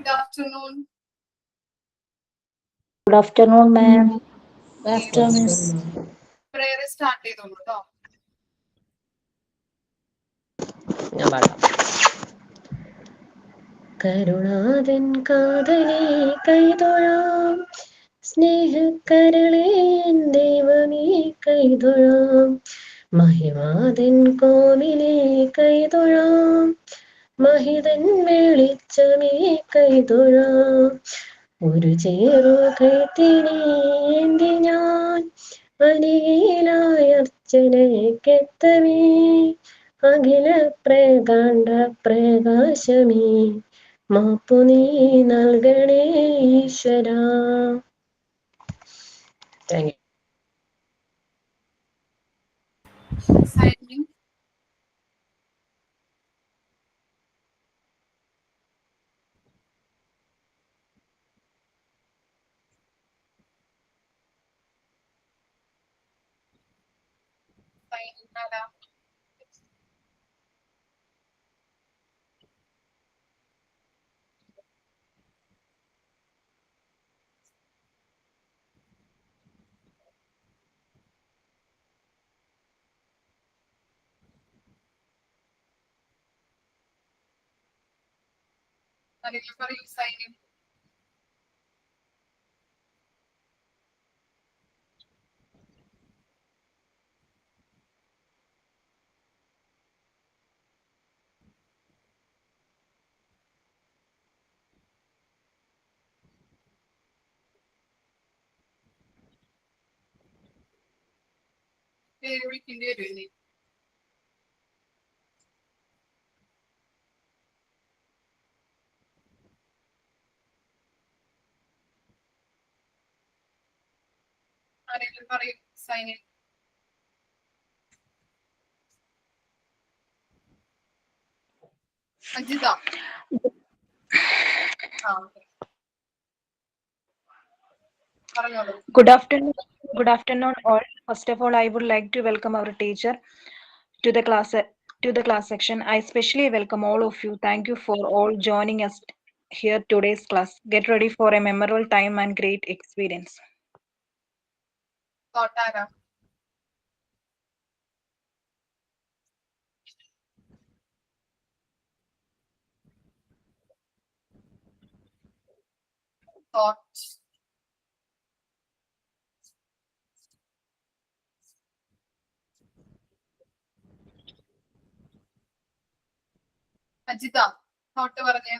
Good afternoon. Good afternoon, ma'am. Good afternoon. Prayer start ചെയ്തോളൂ കേട്ടോ. ഞാൻ പാടാം. കരുണാതൻ കാതലേ കൈതൊഴാം, സ്നേഹക്കരളേ ദൈവമേ കൈതൊഴാം, മഹിമാതൻ കോവിലേ കൈതൊഴാം, മഹിതൻ വെളിച്ചമേ കൈതൊഴാം. ഒരു ചേറു കൈത്തിരിയേന്തി ഞാൻ അനിയിലായർച്ചനയ്ക്കെത്തവേ, അഖില പ്രകാണ്ഡ പ്രകാശമേ മാപ്പു നീ നൽകണേ ഈശ്വരാ. Thank you. Signing. Signing ആരാ? ആരെങ്കിലും പറയൂ signing. പേര് വിളിക്കേണ്ടി വരും ഇനി. ആരെങ്കിലും പറയൂ signing. അജിത. Okay. പറഞ്ഞോളൂ. Good afternoon all. First of all, I would like to welcome our teacher to the class section. I especially welcome all of you. Thank you for all joining us here today's class. Get ready for a memorable time and great experience. Thought ആരാ? Thought. Ajitha thought പറഞ്ഞേ.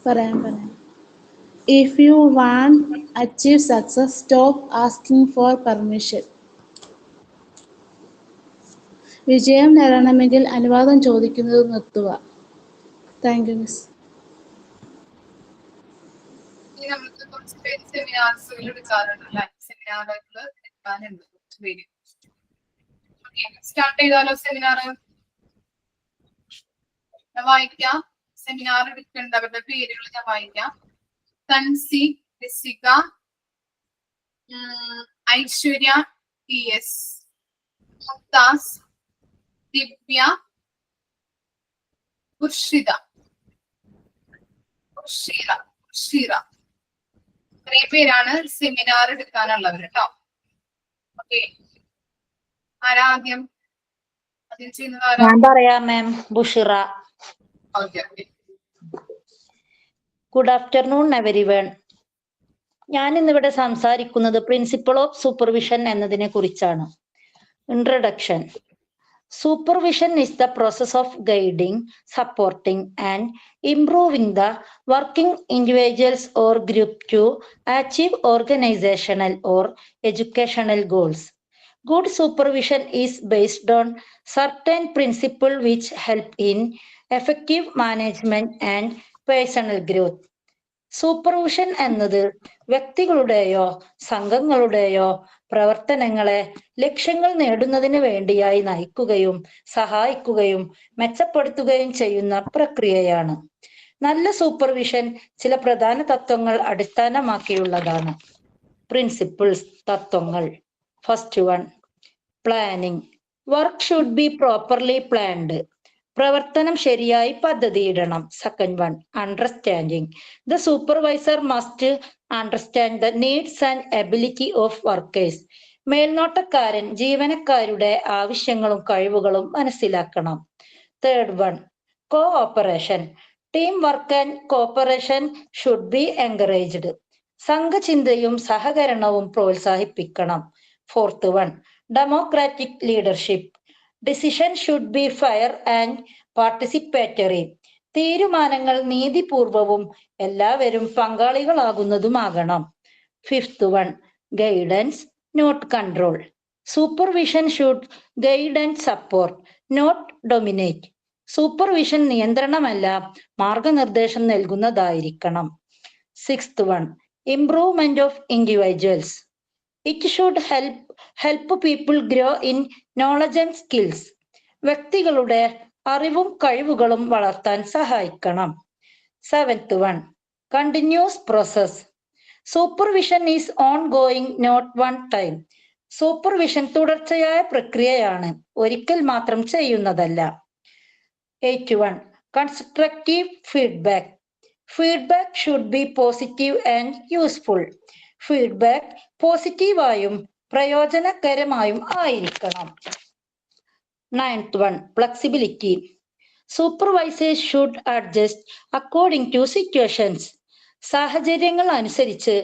പറയാം. If you want achieve success, stop asking for permission. വിജയം നേടണമെങ്കിൽ അനുവാദം ചോദിക്കുന്നത് നിർത്തുക. Thank you miss. ഇനി നമുക്ക് കുറച്ച് പേര് സെമിനാർസുകൾ എടുക്കാറുണ്ട്. ലൈവ് സെമിനാറുകൾ എടുക്കാനുണ്ട് കുറച്ച് പേര്. സ്റ്റാർട്ട് ചെയ്താലോ സെമിനാർ? ഞാൻ വായിക്കാം. സെമിനാർ എടുക്കേണ്ടവരുടെ പേരുകൾ ഞാൻ വായിക്കാം. തൻസി, ഋസിക, ഐശ്വര്യ TS, മുക്താസ്, ദിവ്യ, ഖുർഷിദ, ഇത്രയും പേരാണ് സെമിനാർ എടുക്കാനുള്ളവർ കേട്ടോ. ഓക്കെ, ആരാ ആദ്യം ചെയ്യുന്നത്? ആരാ? ഞാൻ പറയാം മാം. Bushira. Okay. Good afternoon everyone. ഞാൻ ഇന്നിവിടെ സംസാരിക്കുന്നത് പ്രിൻസിപ്പിൾ ഓഫ് സൂപ്പർവിഷൻ എന്നതിനെ കുറിച്ചാണ്. Introduction. Supervision is the process of guiding, supporting, and improving the working individuals or group to achieve organizational or educational goals. Good supervision is based on certain principles which help in effective management and personal growth. Supervision എന്നത് വ്യക്തികളുടെയോ സംഘങ്ങളുടെയോ പ്രവർത്തനങ്ങളെ ലക്ഷ്യങ്ങൾ നേടുന്നതിന് വേണ്ടിയായി നയിക്കുകയും സഹായിക്കുകയും മെച്ചപ്പെടുത്തുകയും ചെയ്യുന്ന പ്രക്രിയയാണ്. നല്ല സൂപ്പർവിഷൻ ചില പ്രധാന തത്വങ്ങൾ അടിസ്ഥാനമാക്കിയുള്ളതാണ്. പ്രിൻസിപ്പിൾസ്, തത്വങ്ങൾ. First one, planning. Work should be properly planned. പ്രവർത്തനം ശരിയായി പദ്ധതിയിടണം. Second one, understanding. The supervisor must understand the needs and ability of workers. മേൽനോട്ടക്കാരൻ ജീവനക്കാരുടെ ആവശ്യങ്ങളും കഴിവുകളും മനസ്സിലാക്കണം. Third one, cooperation. Team work and cooperation should be encouraged. സംഘചിന്തയും സഹകരണവും പ്രോത്സാഹിപ്പിക്കണം. Fourth one, democratic leadership. Decision should be fair and participatory. തീരുമാനങ്ങൾ നീതിപൂർവവും എല്ലാവരും പങ്കാളികളാകുന്നതുമാകണം. Fifth one, guidance not control. Supervision should guide and support, not dominate. Supervision നിയന്ത്രണമല്ല, മാർഗനിർദ്ദേശം നൽകുന്നതായിരിക്കണം. Sixth one, improvement of individuals. It should help people grow in knowledge and skills. വ്യക്തികളുടെ അറിവും കഴിവുകളും വളർത്താൻ സഹായിക്കണം. Seventh one, continuous process. Supervision is ongoing, not one time. Supervision തുടർച്ചയായ പ്രക്രിയയാണ്, ഒരിക്കൽ മാത്രം ചെയ്യുന്നതല്ല. 81. Constructive feedback. Feedback should be positive and useful. Feedback പോസിറ്റീവായും പ്രയോജനകരമായും ആയിരിക്കണം. 9th one, flexibility. Supervisors should adjust according to situations. സാഹചര്യങ്ങൾ അനുസരിച്ച്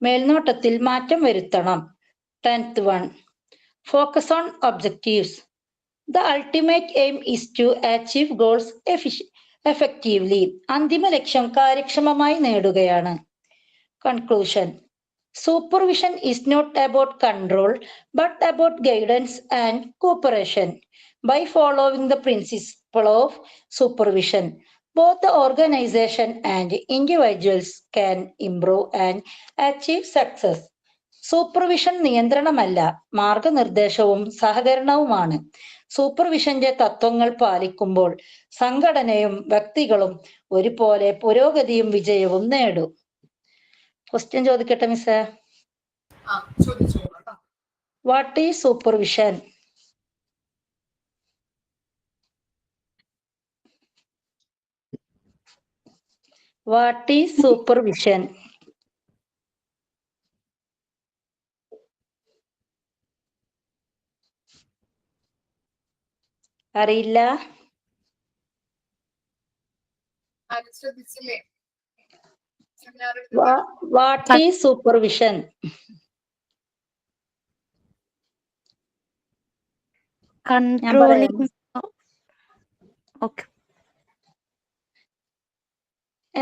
മേൽനോട്ടത്തിൽ മാറ്റം വരുത്തണം. 10th one, focus on objectives. The ultimate aim is to achieve goals effectively. അന്തിമ ലക്ഷ്യം കാര്യക്ഷമമായി നേടുകയാണ്. Conclusion. Supervision is not about control, but about guidance and cooperation. By following the principle of supervision, both the organization and individuals can improve and achieve success. Supervision നിയന്ത്രണമല്ല, മാർഗനിർദ്ദേശവും സഹകരണവുമാണ്. സൂപ്പർവിഷന്റെ തത്വങ്ങൾ പാലിക്കുമ്പോൾ സംഘടനയും വ്യക്തികളും ഒരുപോലെ പുരോഗതിയും വിജയവും നേടും. ക്വസ്റ്റ്യൻ ചോദിക്കട്ടെ മിസ്സേ? What is supervision? What is supervision? അറിയില്ല? What is supervision? കൺട്രോളിംഗ്.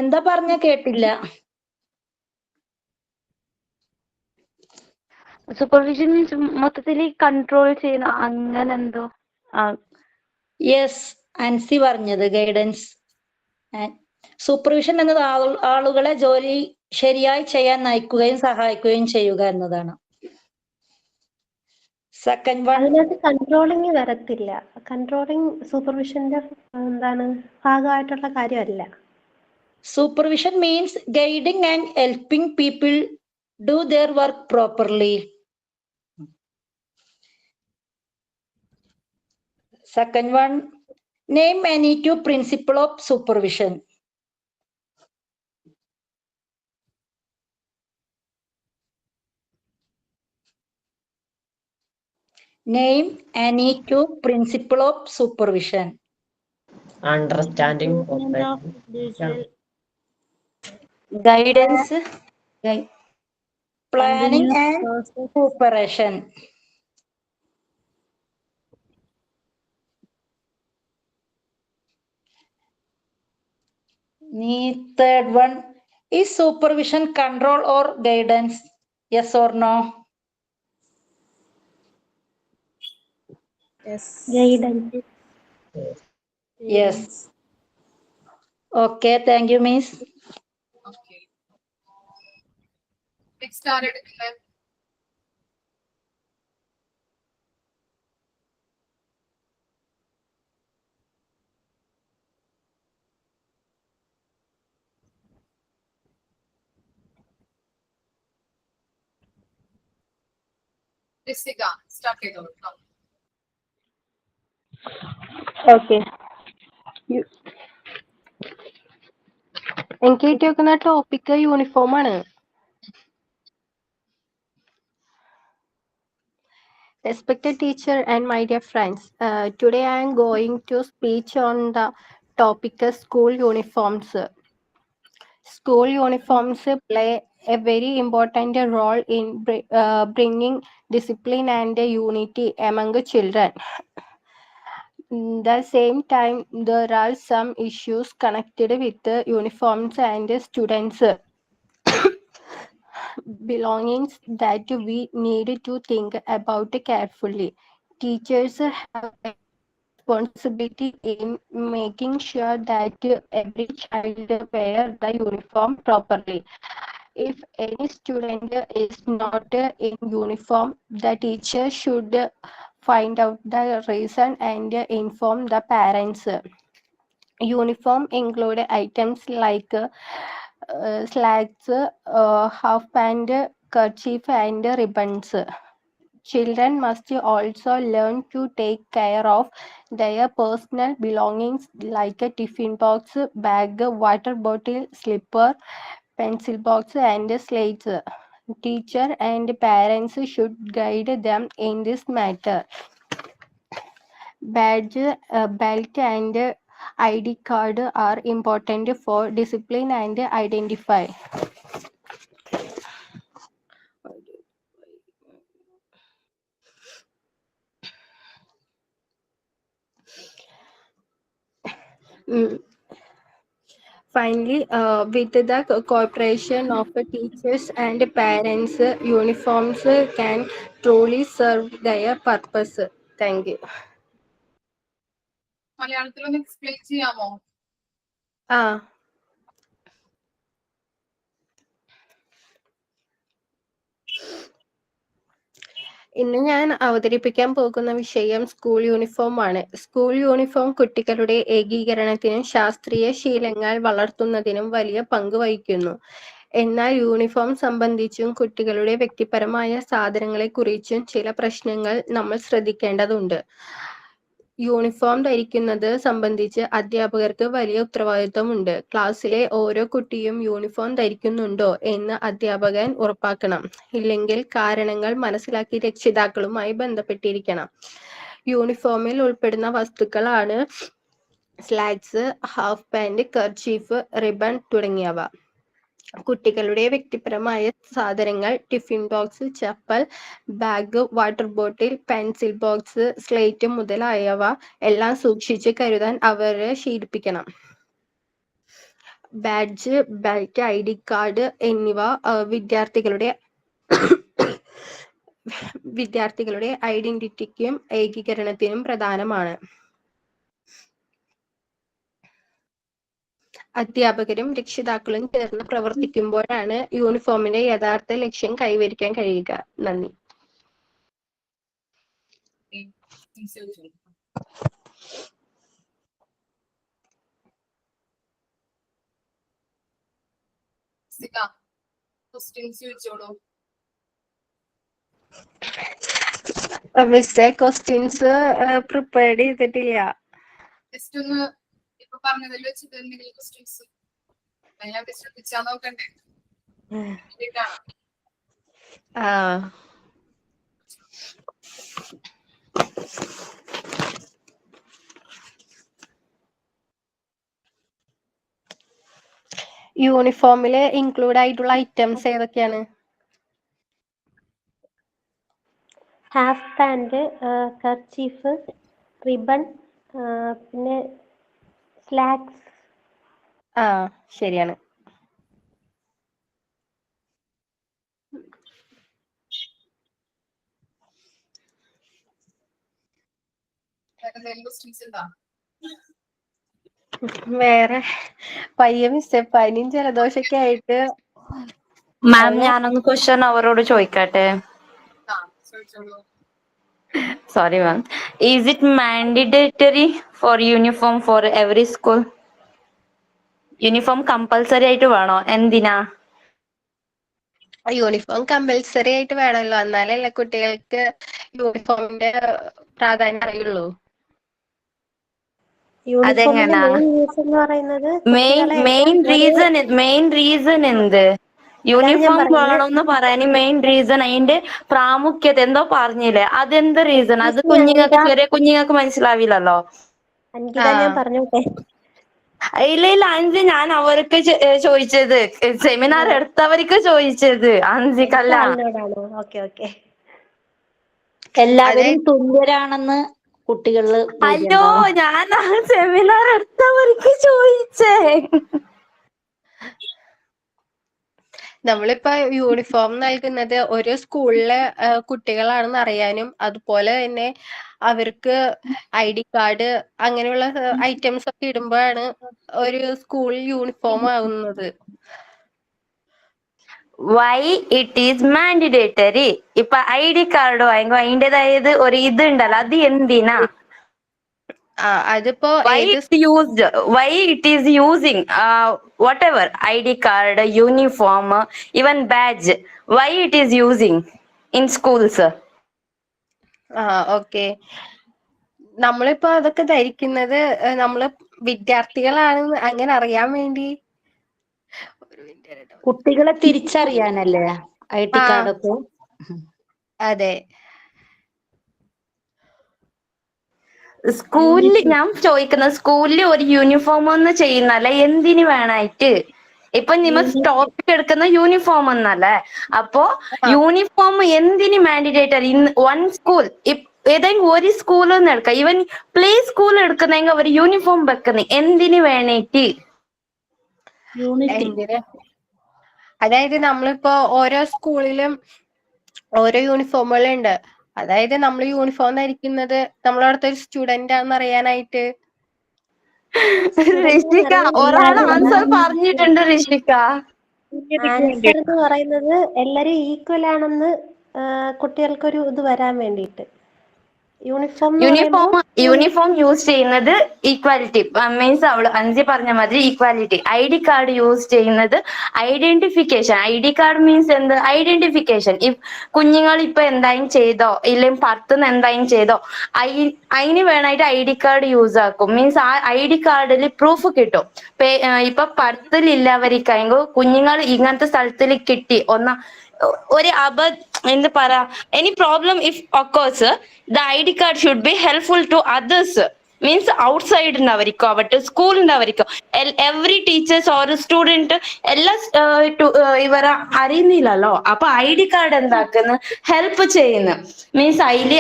എന്താ പറഞ്ഞ കേട്ടില്ല. സൂപ്പർവിഷൻ മീൻസ് മൊത്തത്തില് കൺട്രോൾ ചെയ്യുന്ന അങ്ങനെ എന്തോ. യെസ്, അൻസി പറഞ്ഞത് ഗൈഡൻസ്. സൂപ്പർവിഷൻ എന്നത് ആളുകളെ ജോലി ശരിയായി ചെയ്യാൻ നയിക്കുകയും സഹായിക്കുകയും ചെയ്യുക എന്നതാണ്. സെക്കൻഡ് വൺ, അതിനകത്ത് കൺട്രോളിങ് വരത്തില്ല. കൺട്രോളിങ് സൂപ്പർവിഷന്റെ എന്താണ് ഭാഗമായിട്ടുള്ള കാര്യമല്ല. Supervision means guiding and helping people do their work properly. Second one, name any two principle of supervision. Name any two principle of supervision. Understanding, guidance, Planning and cooperation. Third one, is supervision control or guidance? Yes or no? Yes. Guidance. Yes. Okay, thank you, Miss. Okay. Next ആരാ എടുക്കുന്നത്? Jessica start ചെയ്തോളൂ. Okay. എനിക്ക് കിട്ടി വെക്കുന്ന topic uniform ആണ്. Respected teacher and my dear friends, today I am going to speak on the topic school uniforms. School uniforms play a very important role in bringing discipline and unity among the children. At the same time, there are some issues connected with the uniforms and students' belongings that we need to think about carefully. Teachers have a responsibility in making sure that every child wear the uniform properly. If any student is not in uniform, the teacher should find out the reason and inform the parents. Uniform include items like slacks, half pant, kerchief, and ribbons. Children must also learn to take care of their personal belongings like a tiffin box, bag, water bottle, slipper, pencil box, and slates. Teacher and parents should guide them in this matter. Badge, belt, and ID card are important for discipline and identify. Finally, with the cooperation of the teachers and parents, uniforms can truly serve their purpose. Thank you. മലയാളത്തിലൊന്ന് explain ചെയ്യാമോ? ഇന്ന് ഞാൻ അവതരിപ്പിക്കാൻ പോകുന്ന വിഷയം school uniform ആണ്. School uniform കുട്ടികളുടെ ഏകീകരണത്തിനും ശാസ്ത്രീയ ശീലങ്ങൾ വളർത്തുന്നതിനും വലിയ പങ്ക് വഹിക്കുന്നു. എന്നാൽ യൂണിഫോം സംബന്ധിച്ചും കുട്ടികളുടെ വ്യക്തിപരമായ സാധനങ്ങളെക്കുറിച്ചും ചില പ്രശ്നങ്ങൾ നമ്മൾ ശ്രദ്ധിക്കേണ്ടതുണ്ട്. യൂണിഫോം ധരിക്കുന്നത് സംബന്ധിച്ച് അധ്യാപകർക്ക് വലിയ ഉത്തരവാദിത്തമുണ്ട്. ക്ലാസ്സിലെ ഓരോ കുട്ടിയും യൂണിഫോം ധരിക്കുന്നുണ്ടോ എന്ന് അധ്യാപകൻ ഉറപ്പാക്കണം. ഇല്ലെങ്കിൽ കാരണങ്ങൾ മനസ്സിലാക്കി രക്ഷിതാക്കളുമായി ബന്ധപ്പെട്ടിരിക്കണം. യൂണിഫോമിൽ ഉൾപ്പെടുന്ന വസ്തുക്കളാണ് slacks, half pant, kerchief, ribbon തുടങ്ങിയവ. കുട്ടികളുടെ വ്യക്തിപരമായ സാധനങ്ങൾ tiffin box, chappal, bag, water bottle, pencil box, slate മുതലായവ എല്ലാം സൂക്ഷിച്ച് കരുതാൻ അവരെ ശീലിപ്പിക്കണം. ബാഡ്ജ്, ബെൽറ്റ്, ID കാർഡ് എന്നിവ വിദ്യാർത്ഥികളുടെ ഐഡന്റിറ്റിക്കും ഏകീകരണത്തിനും പ്രധാനമാണ്. അധ്യാപകരും രക്ഷിതാക്കളും ചേർന്ന് പ്രവർത്തിക്കുമ്പോഴാണ് യൂണിഫോമിന്റെ യഥാർത്ഥ ലക്ഷ്യം കൈവരിക്കാൻ കഴിയുക. നന്ദി. മിസ്സേ, ക്വസ്റ്റ്യൻസ് പ്രിപ്പയർഡ് ചെയ്തിട്ടില്ല. ജസ്റ്റ് ഒന്ന് ഇപ്പൊ പറഞ്ഞതിൽ വെച്ചിട്ട് എന്തെങ്കിലും ക്വസ്റ്റ്യൻസ് ഞാൻ ശ്രദ്ധിച്ചാ നോക്കണ്ടേ? യൂണിഫോമില് ഇൻക്ലൂഡ് ആയിട്ടുള്ള ഐറ്റംസ് ഏതൊക്കെയാണ്? ഹാഫ് പാന്റ്, കർച്ചീഫ്, റിബൺ, പിന്നെ സ്ലാക്സ്. ശരിയാണ്. വേറെ പയ്യ മിസ്സേ, പനിയും ജലദോഷൊക്കെ ആയിട്ട്. മാം, ഞാനൊന്ന് ക്വസ്റ്റ്യൻ അവരോട് ചോദിക്കട്ടെ? Sorry ma'am, is it mandatory for uniform for every school? Uniform compulsory ആയിട്ട് വേണോ? എന്തിനാ? യൂണിഫോം കമ്പൽസറി ആയിട്ട് വേണമല്ലോ, എന്നാലല്ലേ കുട്ടികൾക്ക് യൂണിഫോമിന്റെ പ്രാധാന്യം അറിയുള്ളൂ. യൂണിഫോമിന്റെ അതെങ്ങനാ മെയിൻ റീസൺ എന്ന് പറയുന്നത് മെയിൻ കുട്ടികളെ എല്ലാം മെയിൻ റീസൺ എന്ത്? അതാണ് ഞാൻ യൂണിഫോം പറയുന്നത്. വേണമെന്ന് പറയാൻ മെയിൻ റീസൺ അതിന്റെ പ്രാമുഖ്യത എന്തോ പറഞ്ഞില്ലേ, അതെന്ത് റീസൺ? അത് എക്സ്ക്യൂസ് മീ കുഞ്ഞുങ്ങൾക്ക്, അൻകിത, ചെറിയ കുഞ്ഞുങ്ങൾക്ക് മനസ്സിലാവില്ലല്ലോ. അൻകിത ഞാൻ ആ പറഞ്ഞോട്ടെ. ഇല്ല അഞ്ച്, ഞാൻ അവർക്ക് ചോദിച്ചത്, സെമിനാർ എടുത്തവർക്ക് ചോദിച്ചത്, എടുത്ത അഞ്ചിക്കല്ല. ആളിനോടാണോ? Okay okay. അതെ. എല്ലാവരും തുല്യരാണെന്ന് കുട്ടികളില് അയ്യോ, ബോധ്യമുണ്ടാവും. ഞാൻ ആ സെമിനാർ എടുത്തവർക്ക് ചോദിച്ചേ. നമ്മളിപ്പോ യൂണിഫോം നൽകുന്നത് ഓരോ സ്കൂളിലെ കുട്ടികളാണെന്ന് അറിയാനും അതുപോലെ തന്നെ അവർക്ക് ID കാർഡ് അങ്ങനെയുള്ള ഐറ്റംസ് ഒക്കെ ഇടുമ്പോഴാണ് ഒരു സ്കൂൾ യൂണിഫോം ആവുന്നത്. Why it is mandatory? ഇപ്പൊ ID കാർഡ് വാങ്ങുമ്പോ അതിൻ്റെതായത് ഒരു ഇത് ഉണ്ടല്ലോ, അത് എന്തിനാ? അതിപ്പോ Why ഏത് it used? Why it is using? Whatever ID card, uniform, even badge. Why it is using in schools? Okay, നമ്മളിപ്പോ അതൊക്കെ ധരിക്കുന്നത് നമ്മള് വിദ്യാർത്ഥികളാണെന്ന് അങ്ങനെ അറിയാൻ വേണ്ടി. കുട്ടികളെ തിരിച്ചറിയാനല്ലേ ID ആ കാർഡ് ഒക്കെ? അതെ. സ്കൂളിൽ ഞാൻ ചോദിക്കുന്നത്, സ്കൂളിൽ ഒരു യൂണിഫോം ഒന്ന് ചെയ്യുന്നല്ല, എന്തിനു വേണായിട്ട്? ഇപ്പൊ നിങ്ങൾ ടോപ്പിക് എടുക്കുന്ന യൂണിഫോം എന്നല്ലേ, അപ്പോ യൂണിഫോം എന്തിന് മാൻഡേറ്ററി? വൺ സ്കൂൾ, ഏതെങ്കിലും ഒരു സ്കൂളിൽ നിന്ന് എടുക്കാം, ഈവൻ പ്ലേ സ്കൂൾ എടുക്കുന്നെങ്കിൽ അവർ യൂണിഫോം വെക്കുന്ന എന്തിനു വേണേറ്റ്? യൂണിറ്റി. എന്തിന്? അതായത് നമ്മളിപ്പോ ഓരോ സ്കൂളിലും ഓരോ യൂണിഫോമുകളുണ്ട്. അതായത് നമ്മൾ യൂണിഫോം ധരിക്കുന്നത് നമ്മളവിടുത്തെ ഒരു സ്റ്റുഡന്റ് ആണെന്ന് അറിയാനായിട്ട്. ഋഷിക ഒരാൾ ആൻസർ പറഞ്ഞിട്ടുണ്ട്. ഋഷിക ആൻസർ എന്ന് പറയുന്നത് എല്ലാരും ഈക്വൽ ആണെന്ന് കുട്ടികൾക്കൊരു ഇത് വരാൻ വേണ്ടിയിട്ട്. യൂണിഫോം എന്ന് പറയുമ്പോൾ യൂണിഫോം യൂസ് ചെയ്യുന്നത് ഈക്വാലിറ്റി മീൻസ്, അവള് അഞ്ചി പറഞ്ഞ മാതിരി ഈക്വാലിറ്റി. ID കാർഡ് യൂസ് ചെയ്യുന്നത് ഐഡന്റിഫിക്കേഷൻ. ID കാർഡ് മീൻസ് എന്ത്? ഐഡന്റിഫിക്കേഷൻ. ഇഫ് കുഞ്ഞുങ്ങൾ ഇപ്പൊ എന്തായാലും ചെയ്തോ, ഇല്ലെങ്കിൽ പത്തുനിന്ന് എന്തായാലും ചെയ്തോ, അതിന് വേണമായിട്ട് ID കാർഡ് യൂസ് ആക്കും. മീൻസ് ആ ID കാർഡിൽ പ്രൂഫ് കിട്ടും. ഇപ്പൊ പത്തിലില്ലവർക്കായെങ്കിൽ കുഞ്ഞുങ്ങൾ ഇങ്ങനത്തെ സ്ഥലത്തിൽ കിട്ടി ഒരു എന്ത് പറയാ, any problem if occurs, the ID card should be helpful to others. Means outside ഉണ്ടാവരിക്കോ ആവട്ടെ, സ്കൂൾ ഉണ്ടാവരിക്കോ, എവറി ടീച്ചേഴ്സ് ഓർ സ്റ്റുഡന്റ് എല്ലാം ഇവരെ അറിയുന്നില്ലല്ലോ. അപ്പൊ ID കാർഡ് എന്താക്കുന്നു? ഹെൽപ്പ് ചെയ്യുന്നു. മീൻസ് അതില്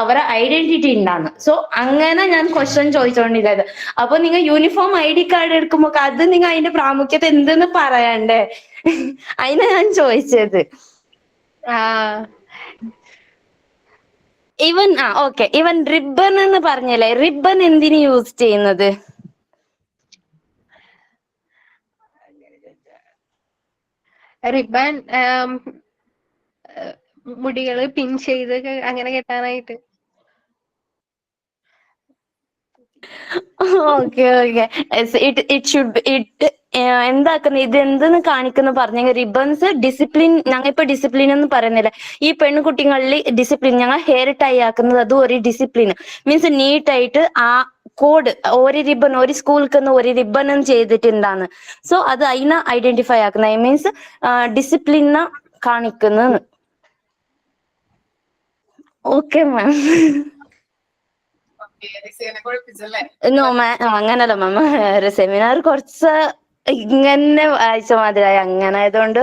അവരെ ഐഡന്റിറ്റി ഉണ്ടാന്ന്. സോ അങ്ങനെ ഞാൻ ക്വസ്റ്റ്യൻ ചോദിച്ചോണ്ടിരുന്നത്. അപ്പൊ നിങ്ങൾ യൂണിഫോം ID കാർഡ് എടുക്കുമ്പോ അത് നിങ്ങൾ അതിന്റെ പ്രാമുഖ്യത എന്തെന്ന് പറയണ്ടേ? അതിനാ ഞാൻ ചോദിച്ചത്. ഇവൻ ഓക്കെ, ഇവൻ റിബൺ എന്ന് പറഞ്ഞല്ലേ, റിബൺ എന്തിന് യൂസ് ചെയ്യുന്നത്? റിബൺ മുടികള് പിൻ ചെയ്ത് അങ്ങനെ കെട്ടാനായിട്ട്. ഓക്കെ എന്താക്കുന്ന ഇത് എന്തെന്ന് കാണിക്കുന്നു പറഞ്ഞെങ്കിൽ, റിബൺസ് ഡിസിപ്ലിൻ. ഞങ്ങൾ ഇപ്പൊ ഡിസിപ്ലിൻ എന്ന് പറയുന്നില്ല, ഈ പെൺകുട്ടികളിൽ ഡിസിപ്ലിൻ. ഞങ്ങൾ ഹെയർ ടൈ ആക്കുന്നത് അതും ഒരു ഡിസിപ്ലിൻ. മീൻസ് നീറ്റായിട്ട് ആ കോഡ്, ഒരു റിബൺ ഒരു സ്കൂൾക്ക് ഒരു റിബൺ ചെയ്തിട്ടുണ്ടാന്ന്. സോ അത് അതിനെ ഐഡന്റിഫൈ ആക്കുന്ന, മീൻസ് ഡിസിപ്ലിനെ കാണിക്കുന്നത്. Okay ma'am. നോ മാം, അങ്ങനല്ല മാം. സെമിനാർ കുറച്ച് ഇങ്ങനെ വായിച്ച മാതിരായി, അങ്ങനെ ആയതുകൊണ്ട്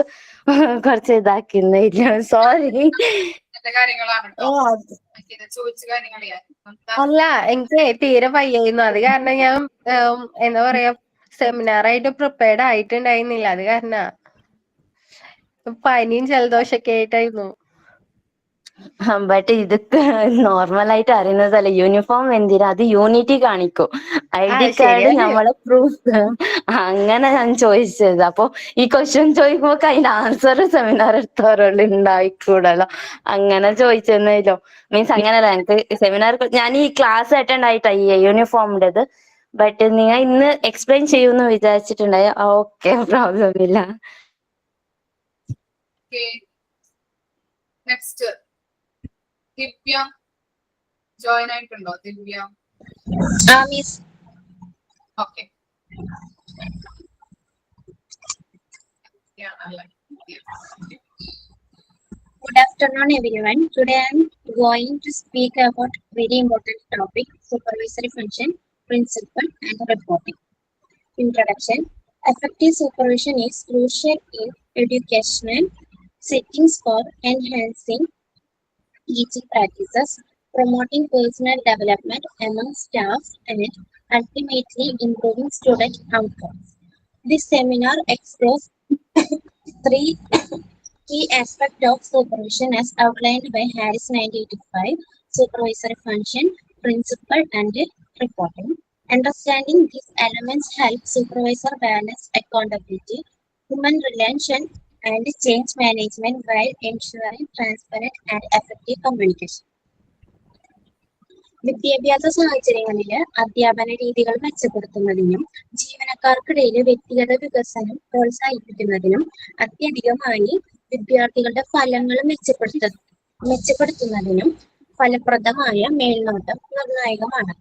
കുറച്ച് ഇതാക്കുന്നില്ല. സോറി. അല്ല, എനിക്ക് തീരെ വയ്യായിരുന്നു. അത് കാരണം ഞാൻ എന്താ പറയാ, സെമിനാറായിട്ട് പ്രിപ്പയർഡ് ആയിട്ടുണ്ടായിരുന്നില്ല. അത് കാരണ പനിയും ജലദോഷൊക്കെ ആയിട്ടായിരുന്നു. ബട്ട് ഇതൊക്കെ നോർമൽ ആയിട്ട് അറിയുന്നതല്ല. യൂണിഫോം എന്തിനാ? അത് യൂണിറ്റി കാണിക്കും. ID കാർഡ് നമ്മളെ പ്രൂഫ്. അങ്ങനെ ഞാൻ ചോദിച്ചത്. അപ്പൊ ഈ ക്വസ്റ്റ്യൻ ചോദിക്കുമ്പോ അതിന്റെ ആൻസർ സെമിനാർ എടുത്തവരുള്ള ഉണ്ടായിക്കൂടല്ലോ, അങ്ങനെ ചോദിച്ചെന്നല്ലോ. മീൻസ് അങ്ങനല്ല, എനിക്ക് സെമിനാർ ഞാൻ ഈ ക്ലാസ് അറ്റൻഡ് ആയിട്ടായി യൂണിഫോമിൻ്റെത്. ബട്ട് നിങ്ങൾ ഇന്ന് എക്സ്പ്ലെയിൻ ചെയ്യുമെന്ന് വിചാരിച്ചിട്ടുണ്ടായി. ഓക്കെ, പ്രോബ്ലം ഇല്ല. നെക്സ്റ്റ് ദിവ്യ ജോയിൻ ആയിട്ടുണ്ടോ? ദിവ്യ Miss. Okay. Yeah, I like it. Good afternoon, everyone. Today I am going to speak about very important topic: supervisory function, principle, and reporting. Introduction: effective supervision is crucial in educational settings for enhancing teaching practices, promoting personal development among staff, and ultimately improving student outcomes. This seminar explores three key aspects of supervision as outlined by Harris 1985: supervisory function, principle, and reporting. Understanding these elements helps supervisor balance accountability, human relation, and change management while ensuring transparent and effective communication. വിദ്യാഭ്യാസ സാഹചര്യങ്ങളിൽ അധ്യാപന രീതികൾ മെച്ചപ്പെടുത്തുന്നതിനും ജീവനക്കാർക്കിടയിൽ വ്യക്തിഗത വികസനം പ്രോത്സാഹിപ്പിക്കുന്നതിനും അത്യധികമായി വിദ്യാർത്ഥികളുടെ ഫലങ്ങൾ മെച്ചപ്പെടുത്തുന്നതിനും ഫലപ്രദമായ മേൽനോട്ടം നിർണായകമാണ്.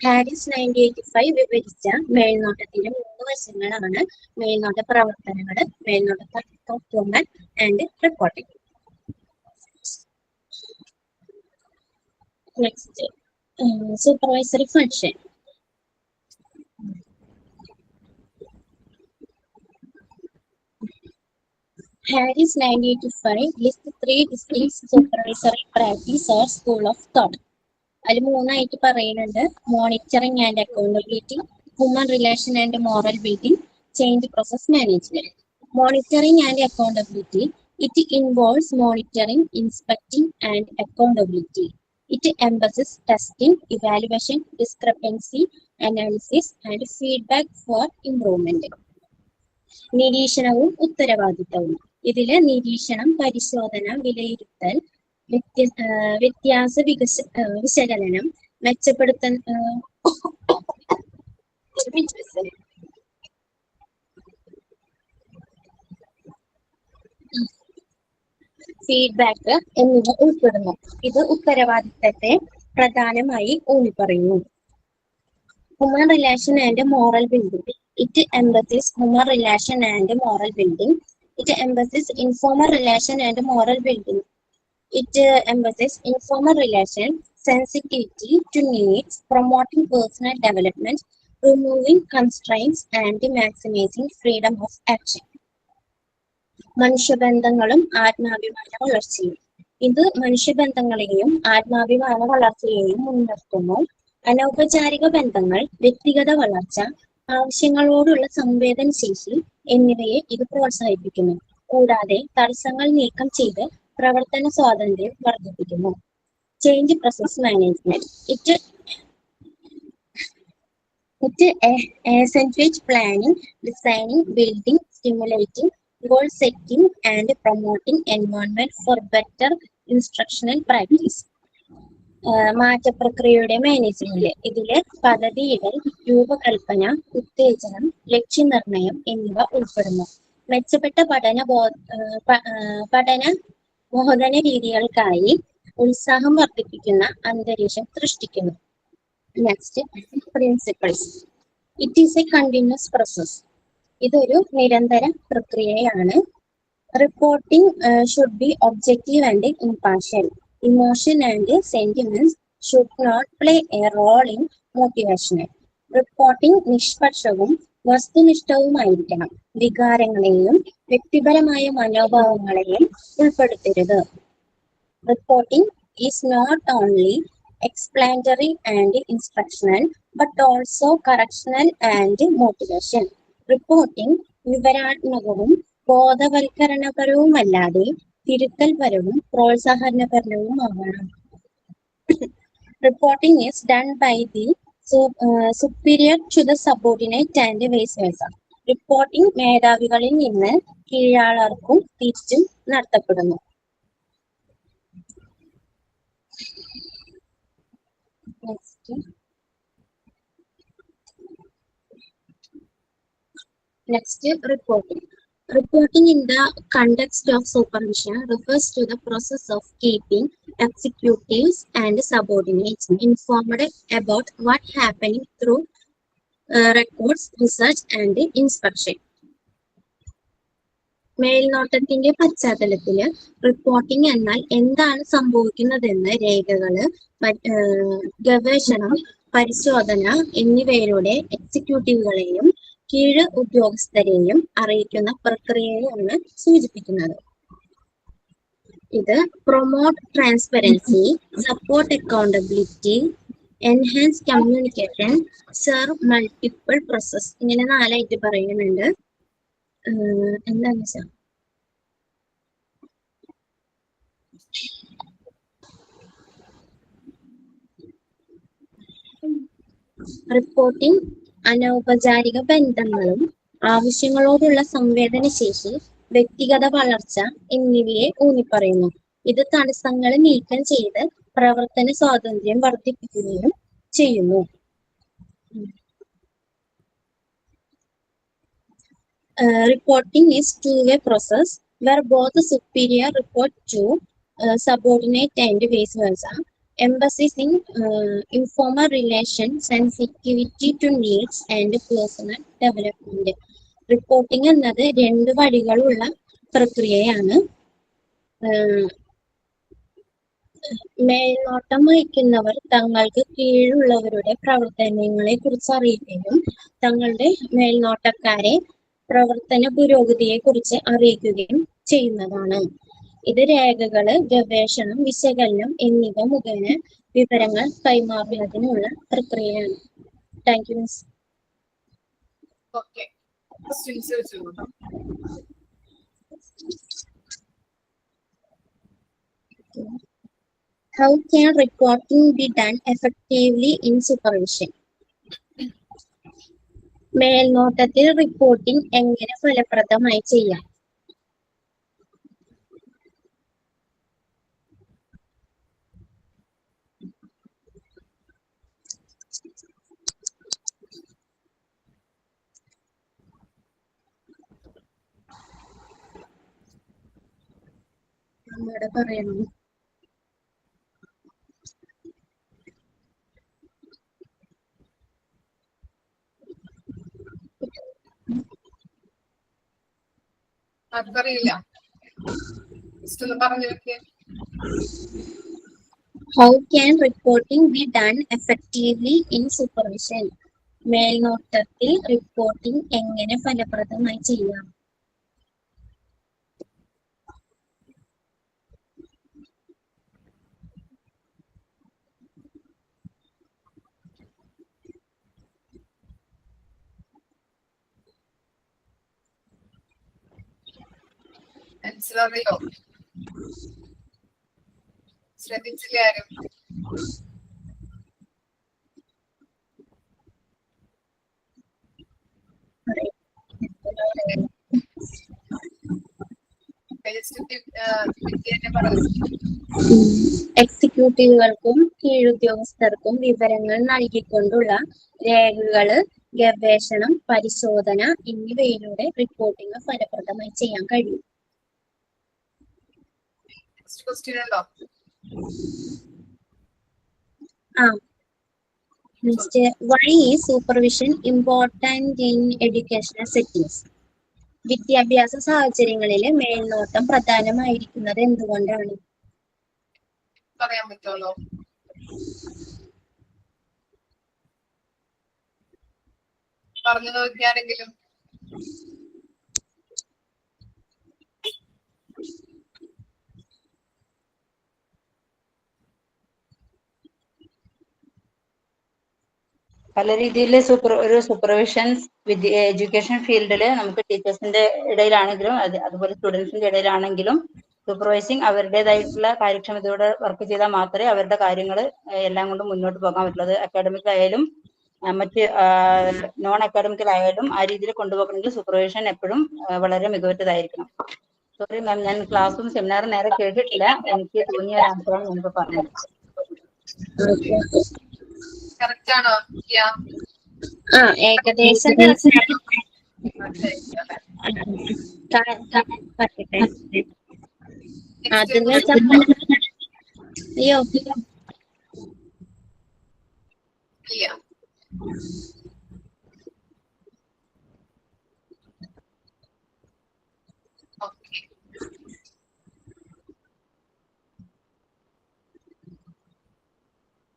ഹാരിസ് 1985 വിവരിച്ച മേൽനോട്ടത്തിന്റെ 3 വശങ്ങളാണ് മേൽനോട്ട പ്രവർത്തനങ്ങൾ, മേൽനോട്ട തത്വങ്ങൾ and reporting. Next, supervisory function. Harris 1985 lists 3 distinct supervisory practice or school of thought. അതിൽ 3 ആയിട്ട് പറയുന്നുണ്ട്: monitoring and accountability, human relation and moral building, change process management. Monitoring and accountability: it involves monitoring, inspecting and accountability. It emphasizes testing, evaluation, discrepancy analysis, and feedback for improvement. നിരീക്ഷണവും ഉത്തരവാദിത്തവും. ഇതില് നിരീക്ഷണം, പരിശോധന, വിലയിരുത്തൽ, വ്യത്യാസ വിശകലനം, ഫീഡ്ബാക്ക് എന്നിവ ഉൾപ്പെടുന്നു. ഇത് ഉത്തരവാദിത്തത്തെ പ്രധാനമായി ഊന്നിപ്പറയുന്നു. Human relation and moral building. It emphasis human relation and moral building. It emphasis informal relation and moral building. It emphasis informal relation, sensitivity to needs, promoting personal development, removing constraints, and maximizing freedom of action. മനുഷ്യബന്ധങ്ങളും ആത്മാഭിമാന വളർച്ചയും. ഇത് മനുഷ്യബന്ധങ്ങളെയും ആത്മാഭിമാന വളർച്ചയെയും മുൻനിർത്തുന്നു. അനൗപചാരിക ബന്ധങ്ങൾ, വ്യക്തിഗത വളർച്ച, ആവശ്യങ്ങളോടുള്ള സംവേദനശേഷി എന്നിവയെ ഇത് പ്രോത്സാഹിപ്പിക്കുന്നു. കൂടാതെ തടസ്സങ്ങൾ നീക്കം ചെയ്ത് പ്രവർത്തന സ്വാതന്ത്ര്യം വർദ്ധിപ്പിക്കുന്നു. Change process management. It accentuates planning, designing, building, stimulating, goal setting, and promoting environment for better instructional practice. മാറ്റപ്രക്രിയയുടെ മാനേജ്മെന്റ്. ഇതില് പദ്ധതിയിടൽ, രൂപകൽപ്പന, ഉത്തേജനം, ലക്ഷ്യനിർണയം എന്നിവ ഉൾപ്പെടുന്നു. മെച്ചപ്പെട്ട പഠന ബോധന രീതികൾക്കായി ഉത്സാഹം വർദ്ധിപ്പിക്കുന്ന അന്തരീക്ഷം സൃഷ്ടിക്കുന്നു. Next, principles. It is a continuous process. ഇതൊരു നിരന്തര പ്രക്രിയയാണ്. Reporting should be objective and impartial. Emotion and sentiments should not play a role in motivational. Reporting നിഷ്പക്ഷവും വസ്തുനിഷ്ഠവുമായിരിക്കണം. വികാരങ്ങളെയും വ്യക്തിപരമായ മനോഭാവങ്ങളെയും ഉൾപ്പെടുത്തരുത്. Reporting is not only explanatory and instructional, but also correctional and motivation. Reporting വിവരണാത്മകവും ബോധവൽക്കരണപരവുമല്ലാതെ തിരുത്തൽപരവും പ്രോത്സാഹനപരവുമാകണം. Reporting is done by the superior to the subordinate and vice versa. Reporting മേധാവികളിൽ നിന്ന് കീഴാളർക്കും തിരിച്ചും നടത്തപ്പെടുന്നു. Next, reporting. Reporting in the context of supervision refers to the process of keeping executives and subordinates informed about what happening through records, research and inspection. മേൽനോട്ടത്തിന്റെ പശ്ചാത്തലത്തില് reporting എന്നാൽ എന്താണ് സംഭവിക്കുന്നതെന്ന് രേഖകള്, ഗവേഷണം, പരിശോധന എന്നിവയിലൂടെ എക്സിക്യൂട്ടീവുകളെയും കീഴ് ഉദ്യോഗസ്ഥരെയും അറിയിക്കുന്ന പ്രക്രിയയാണ് സൂചിപ്പിക്കുന്നത്. ഇത് promote transparency, support accountability, enhance communication, serve multiple process, ഇങ്ങനെ 4 ആയിട്ട് പറയുന്നുണ്ട്. എന്താന്ന് വെച്ചാൽ റിപ്പോർട്ടിംഗ് അനൗപചാരിക ബന്ധങ്ങളും ആവശ്യങ്ങളോടുള്ള സംവേദനശേഷി, വ്യക്തിഗത വളർച്ച എന്നിവയെ ഊന്നിപ്പറയുന്നു. ഇത് തടസ്സങ്ങൾ നീക്കം ചെയ്ത് പ്രവർത്തന സ്വാതന്ത്ര്യം വർദ്ധിപ്പിക്കുകയും ചെയ്യുന്നു. Reporting is two-way process where both superior report to subordinate and vice versa. Emphasis in informal relations, sensitivity to needs and personal development. Reporting എന്നത് 2 വഴികളുള്ള പ്രക്രിയയാണ്. മേൽനോട്ടം വഹിക്കുന്നവർ തങ്ങൾക്ക് കീഴിലുള്ളവരുടെ പ്രവർത്തനങ്ങളെ കുറിച്ച് അറിയുകയും തങ്ങളുടെ മേൽനോട്ടക്കാരെ പ്രവർത്തന പുരോഗതിയെ കുറിച്ച് അറിയിക്കുകയും ചെയ്യുന്നതാണ്. ഇത് രേഖകള്, ഗവേഷണം, വിശകലനം എന്നിവ മുഖേന വിവരങ്ങൾ കൈമാറുന്നതിനുള്ള പ്രക്രിയയാണ്. Thank you miss. Okay, questions വെച്ചോളൂ. How can reporting be done effectively in supervision? മേൽനോട്ടത്തിൽ റിപ്പോർട്ടിംഗ് എങ്ങനെ ഫലപ്രദമായി ചെയ്യാം? നമ്മുടെ പറയണം. അതറിയില്ല, പറഞ്ഞു നോക്കിയേ. How can reporting be done effectively in supervision? മേൽനോട്ടത്തിൽ റിപ്പോർട്ടിംഗ് എങ്ങനെ ഫലപ്രദമായി ചെയ്യാം? മനസ്സിലറിയോ? ശ്രദ്ധിച്ചില്ല ആരും? എക്സിക്യൂട്ടീവുകൾക്കും കീഴുദ്യോഗസ്ഥർക്കും വിവരങ്ങൾ നൽകിക്കൊണ്ടുള്ള രേഖകള്, ഗവേഷണം, പരിശോധന എന്നിവയിലൂടെ റിപ്പോർട്ടിംഗ് ഫലപ്രദമായി ചെയ്യാൻ കഴിയും. ക്വസ്റ്റ്യൻ ഉണ്ടോ? Why is supervision important in educational settings? വിദ്യാഭ്യാസ സാഹചര്യങ്ങളിൽ മേൽനോട്ടം പ്രധാനമായിരിക്കുന്നത് എന്തുകൊണ്ടാണ്? പറയാൻ പറ്റുമല്ലോ? പറഞ്ഞു നോക്കിയാണെങ്കിലും. പല രീതിയിൽ ഒരു സൂപ്പർവിഷൻസ് എഡ്യൂക്കേഷൻ ഫീൽഡിൽ നമുക്ക് ടീച്ചേഴ്സിന്റെ ഇടയിലാണെങ്കിലും അതുപോലെ സ്റ്റുഡൻസിന്റെ ഇടയിലാണെങ്കിലും സൂപ്പർവൈസിങ് അവരുടേതായിട്ടുള്ള കാര്യക്ഷമതയോടെ വർക്ക് ചെയ്താൽ മാത്രമേ അവരുടെ കാര്യങ്ങൾ എല്ലാം കൊണ്ടും മുന്നോട്ട് പോകാൻ പറ്റുള്ളൂ. അക്കാഡമിക് മറ്റ് നോൺ അക്കാഡമിക്കലായാലും ആ രീതിയിൽ കൊണ്ടുപോകണമെങ്കിൽ സൂപ്പർവിഷൻ എപ്പോഴും വളരെ മികവുറ്റതായിരിക്കണം. സോറി മാം, ഞാൻ ക്ലാസ്സും സെമിനാറും നേരെ കേട്ടിട്ടില്ല. എനിക്ക് തോന്നിയ ഒരു ആൻസറാണ് ഞാനിപ്പോൾ പറഞ്ഞത്. കറക്റ്റ് ആണോ? ഏകദേശം അതിന് Leo. Yeah. Okay.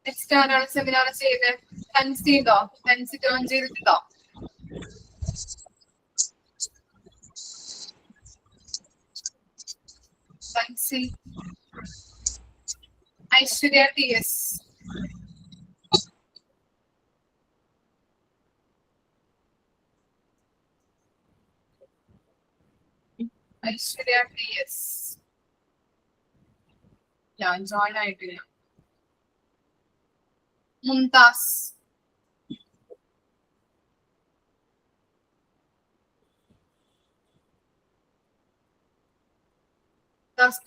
നെക്സ്റ്റ് ആരാണ് സെമിനാർ ചെയ്ത്? ഫാൻസി ഉണ്ടോ? ഫാൻസി ജോയിൻ ചെയ്തിട്ടുണ്ടോ? Fancy Aishwarya TS. Aishwarya TS. ഞാൻ ജോയിൻ ആയിട്ടില്ല. മുംതാസ്.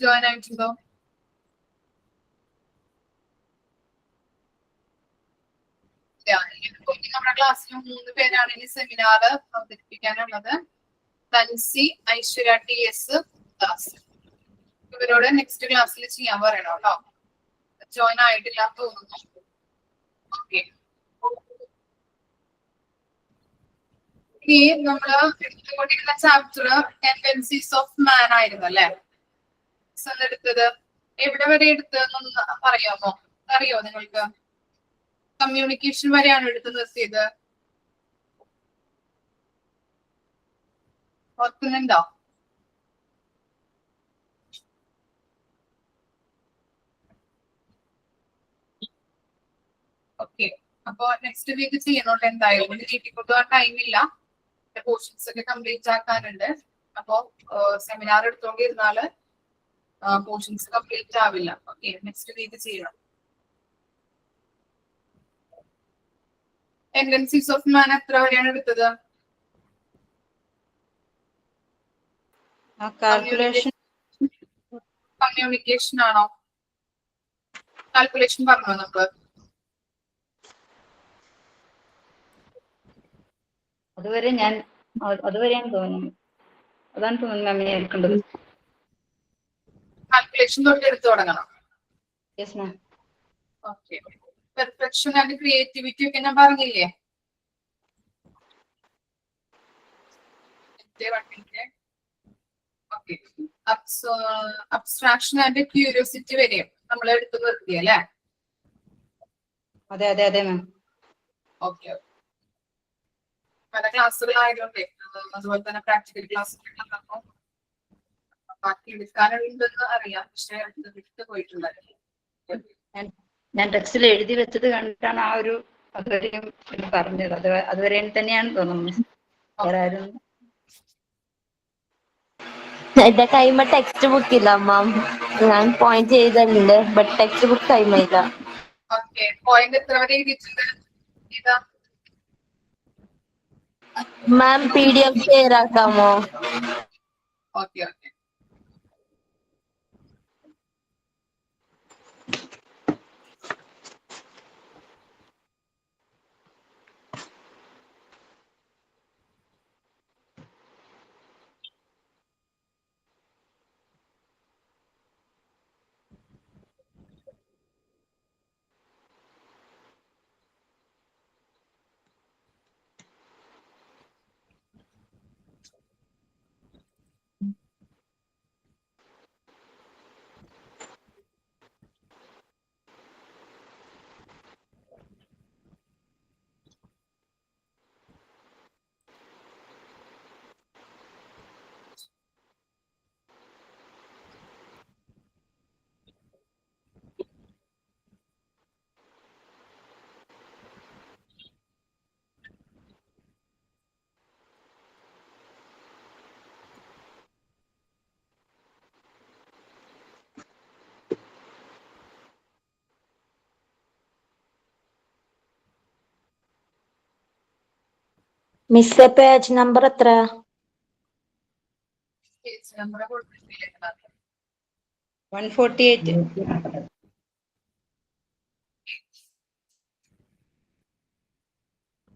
ജോയിൻ ആയിട്ടുണ്ടോ? നമ്മുടെ ക്ലാസ്സിൽ 3 പേരാണ് ഇനി സെമിനാർ അവതരിപ്പിക്കാനുള്ളത്. തൻസി, ഐശ്വര്യ TS, ദാസ്. ഇവരോട് നെക്സ്റ്റ് ക്ലാസ്സിൽ ചെയ്യാൻ പറയണം കേട്ടോ. ജോയിൻ ആയിട്ടില്ല തോന്നുന്നു. ഓക്കെ. ഇനി നമ്മള് എടുത്തുകൊണ്ടിരുന്ന ചാപ്റ്റർ ടെൻഡൻസീസ് ഓഫ് മാൻ ആയിരുന്നു അല്ലെ? എടുത്തത് എവിടെ വരെ എടുത്തതെന്നൊന്ന് പറയാമോ? അറിയോ നിങ്ങൾക്ക്? കമ്മ്യൂണിക്കേഷൻ വരെയാണ് എടുത്തു നിർത്തിയത്. ഓർക്കുന്നുണ്ടോ? ഓക്കെ. അപ്പൊ നെക്സ്റ്റ് വീക്ക് ചെയ്യണോട്ടെ എന്തായാലും. വീട്ടിൽ കൊണ്ടുപോകാൻ ടൈമില്ല. പോർഷൻസ് ഒക്കെ കംപ്ലീറ്റ് ആക്കാനുണ്ട്. അപ്പൊ സെമിനാർ എടുത്തോണ്ടിരുന്നാല് പോർഷൻസ് കംപ്ലീറ്റ് ആവില്ല. ഓക്കെ, നെക്സ്റ്റ് വീക്ക് ചെയ്യണം. ടെൻഡൻസീസ് ഓഫ് മാൻ എത്ര വരെയാണ് എടുത്തത്? കമ്മ്യൂണിക്കേഷൻ ആണോ? കാൽക്കുലേഷൻ പറഞ്ഞോ നമുക്ക്? അതുവരെയാണ് തോന്നുന്നു. അതാണ് തോന്നുന്നു മാമിനെ എടുക്കേണ്ടത്. കാൽക്കുലേഷൻ തൊട്ട് എടുത്തു തുടങ്ങണം. Yes ma'am. Okay. Perfection and creativity ഒക്കെ ഞാൻ പറഞ്ഞില്ലേ? അബ്സ്ട്രാക്ഷൻ ആൻഡ് ക്യൂരിയോസിറ്റി വരെയും നമ്മൾ എടുത്തു നിർത്തി അല്ലേ? അതെ അതെ അതെ മാം. ഓക്കെ. പല ക്ലാസ്സുകളായതുകൊണ്ടേ അതുപോലെ തന്നെ പ്രാക്ടിക്കൽ ക്ലാസ് ബാക്കി എടുക്കാനുണ്ടെന്ന് അറിയാം. പക്ഷെ വിട്ടു പോയിട്ടുണ്ടായിരുന്നു. ഞാൻ ടെക്സ്റ്റിൽ എഴുതി വെച്ചത് കണ്ടിട്ടാണ് ആ ഒരു അതുവരെയും പറഞ്ഞത്. അതുവരെയും തന്നെയാണ് തോന്നുന്നത്. എന്റെ കൈമ ടെക്സ്റ്റ് ബുക്ക് ഇല്ല മാം. ഞാൻ പോയിന്റ് ചെയ്തിട്ടുണ്ട്, ബട്ട് ടെക്സ്റ്റ് ബുക്ക് കൈമയില്ല. ഓക്കെ. പോയിന്റ് എത്ര വരെ എഴുതിയിട്ടുണ്ട്? ഇതാ മാം PDF ഷെയർ ആക്കാമോ? Okay okay. Miss page number എത്ര? പേജ് നമ്പർ കൊടുത്തിട്ടില്ല. 148.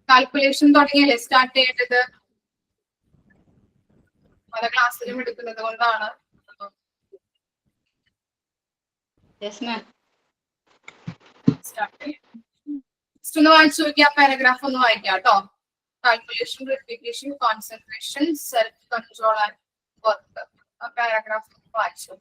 കാൽക്കുലേഷൻ തുടങ്ങിയല്ലേ സ്റ്റാർട്ട് ചെയ്യേണ്ടത്? പല ക്ലാസ്സിലും എടുക്കുന്നത് കൊണ്ടാണ്. Yes ma'am. സ്റ്റാർട്ട് ചെയ്യാം. ജസ്റ്റ് ഒന്ന് വായിച്ചു നോക്കിയാൽ പാരഗ്രാഫ് ഒന്ന് വായിക്കാം കേട്ടോ. Calculation, replication, concentration, self control and work. ആ പാരഗ്രാഫ് വായിച്ചു.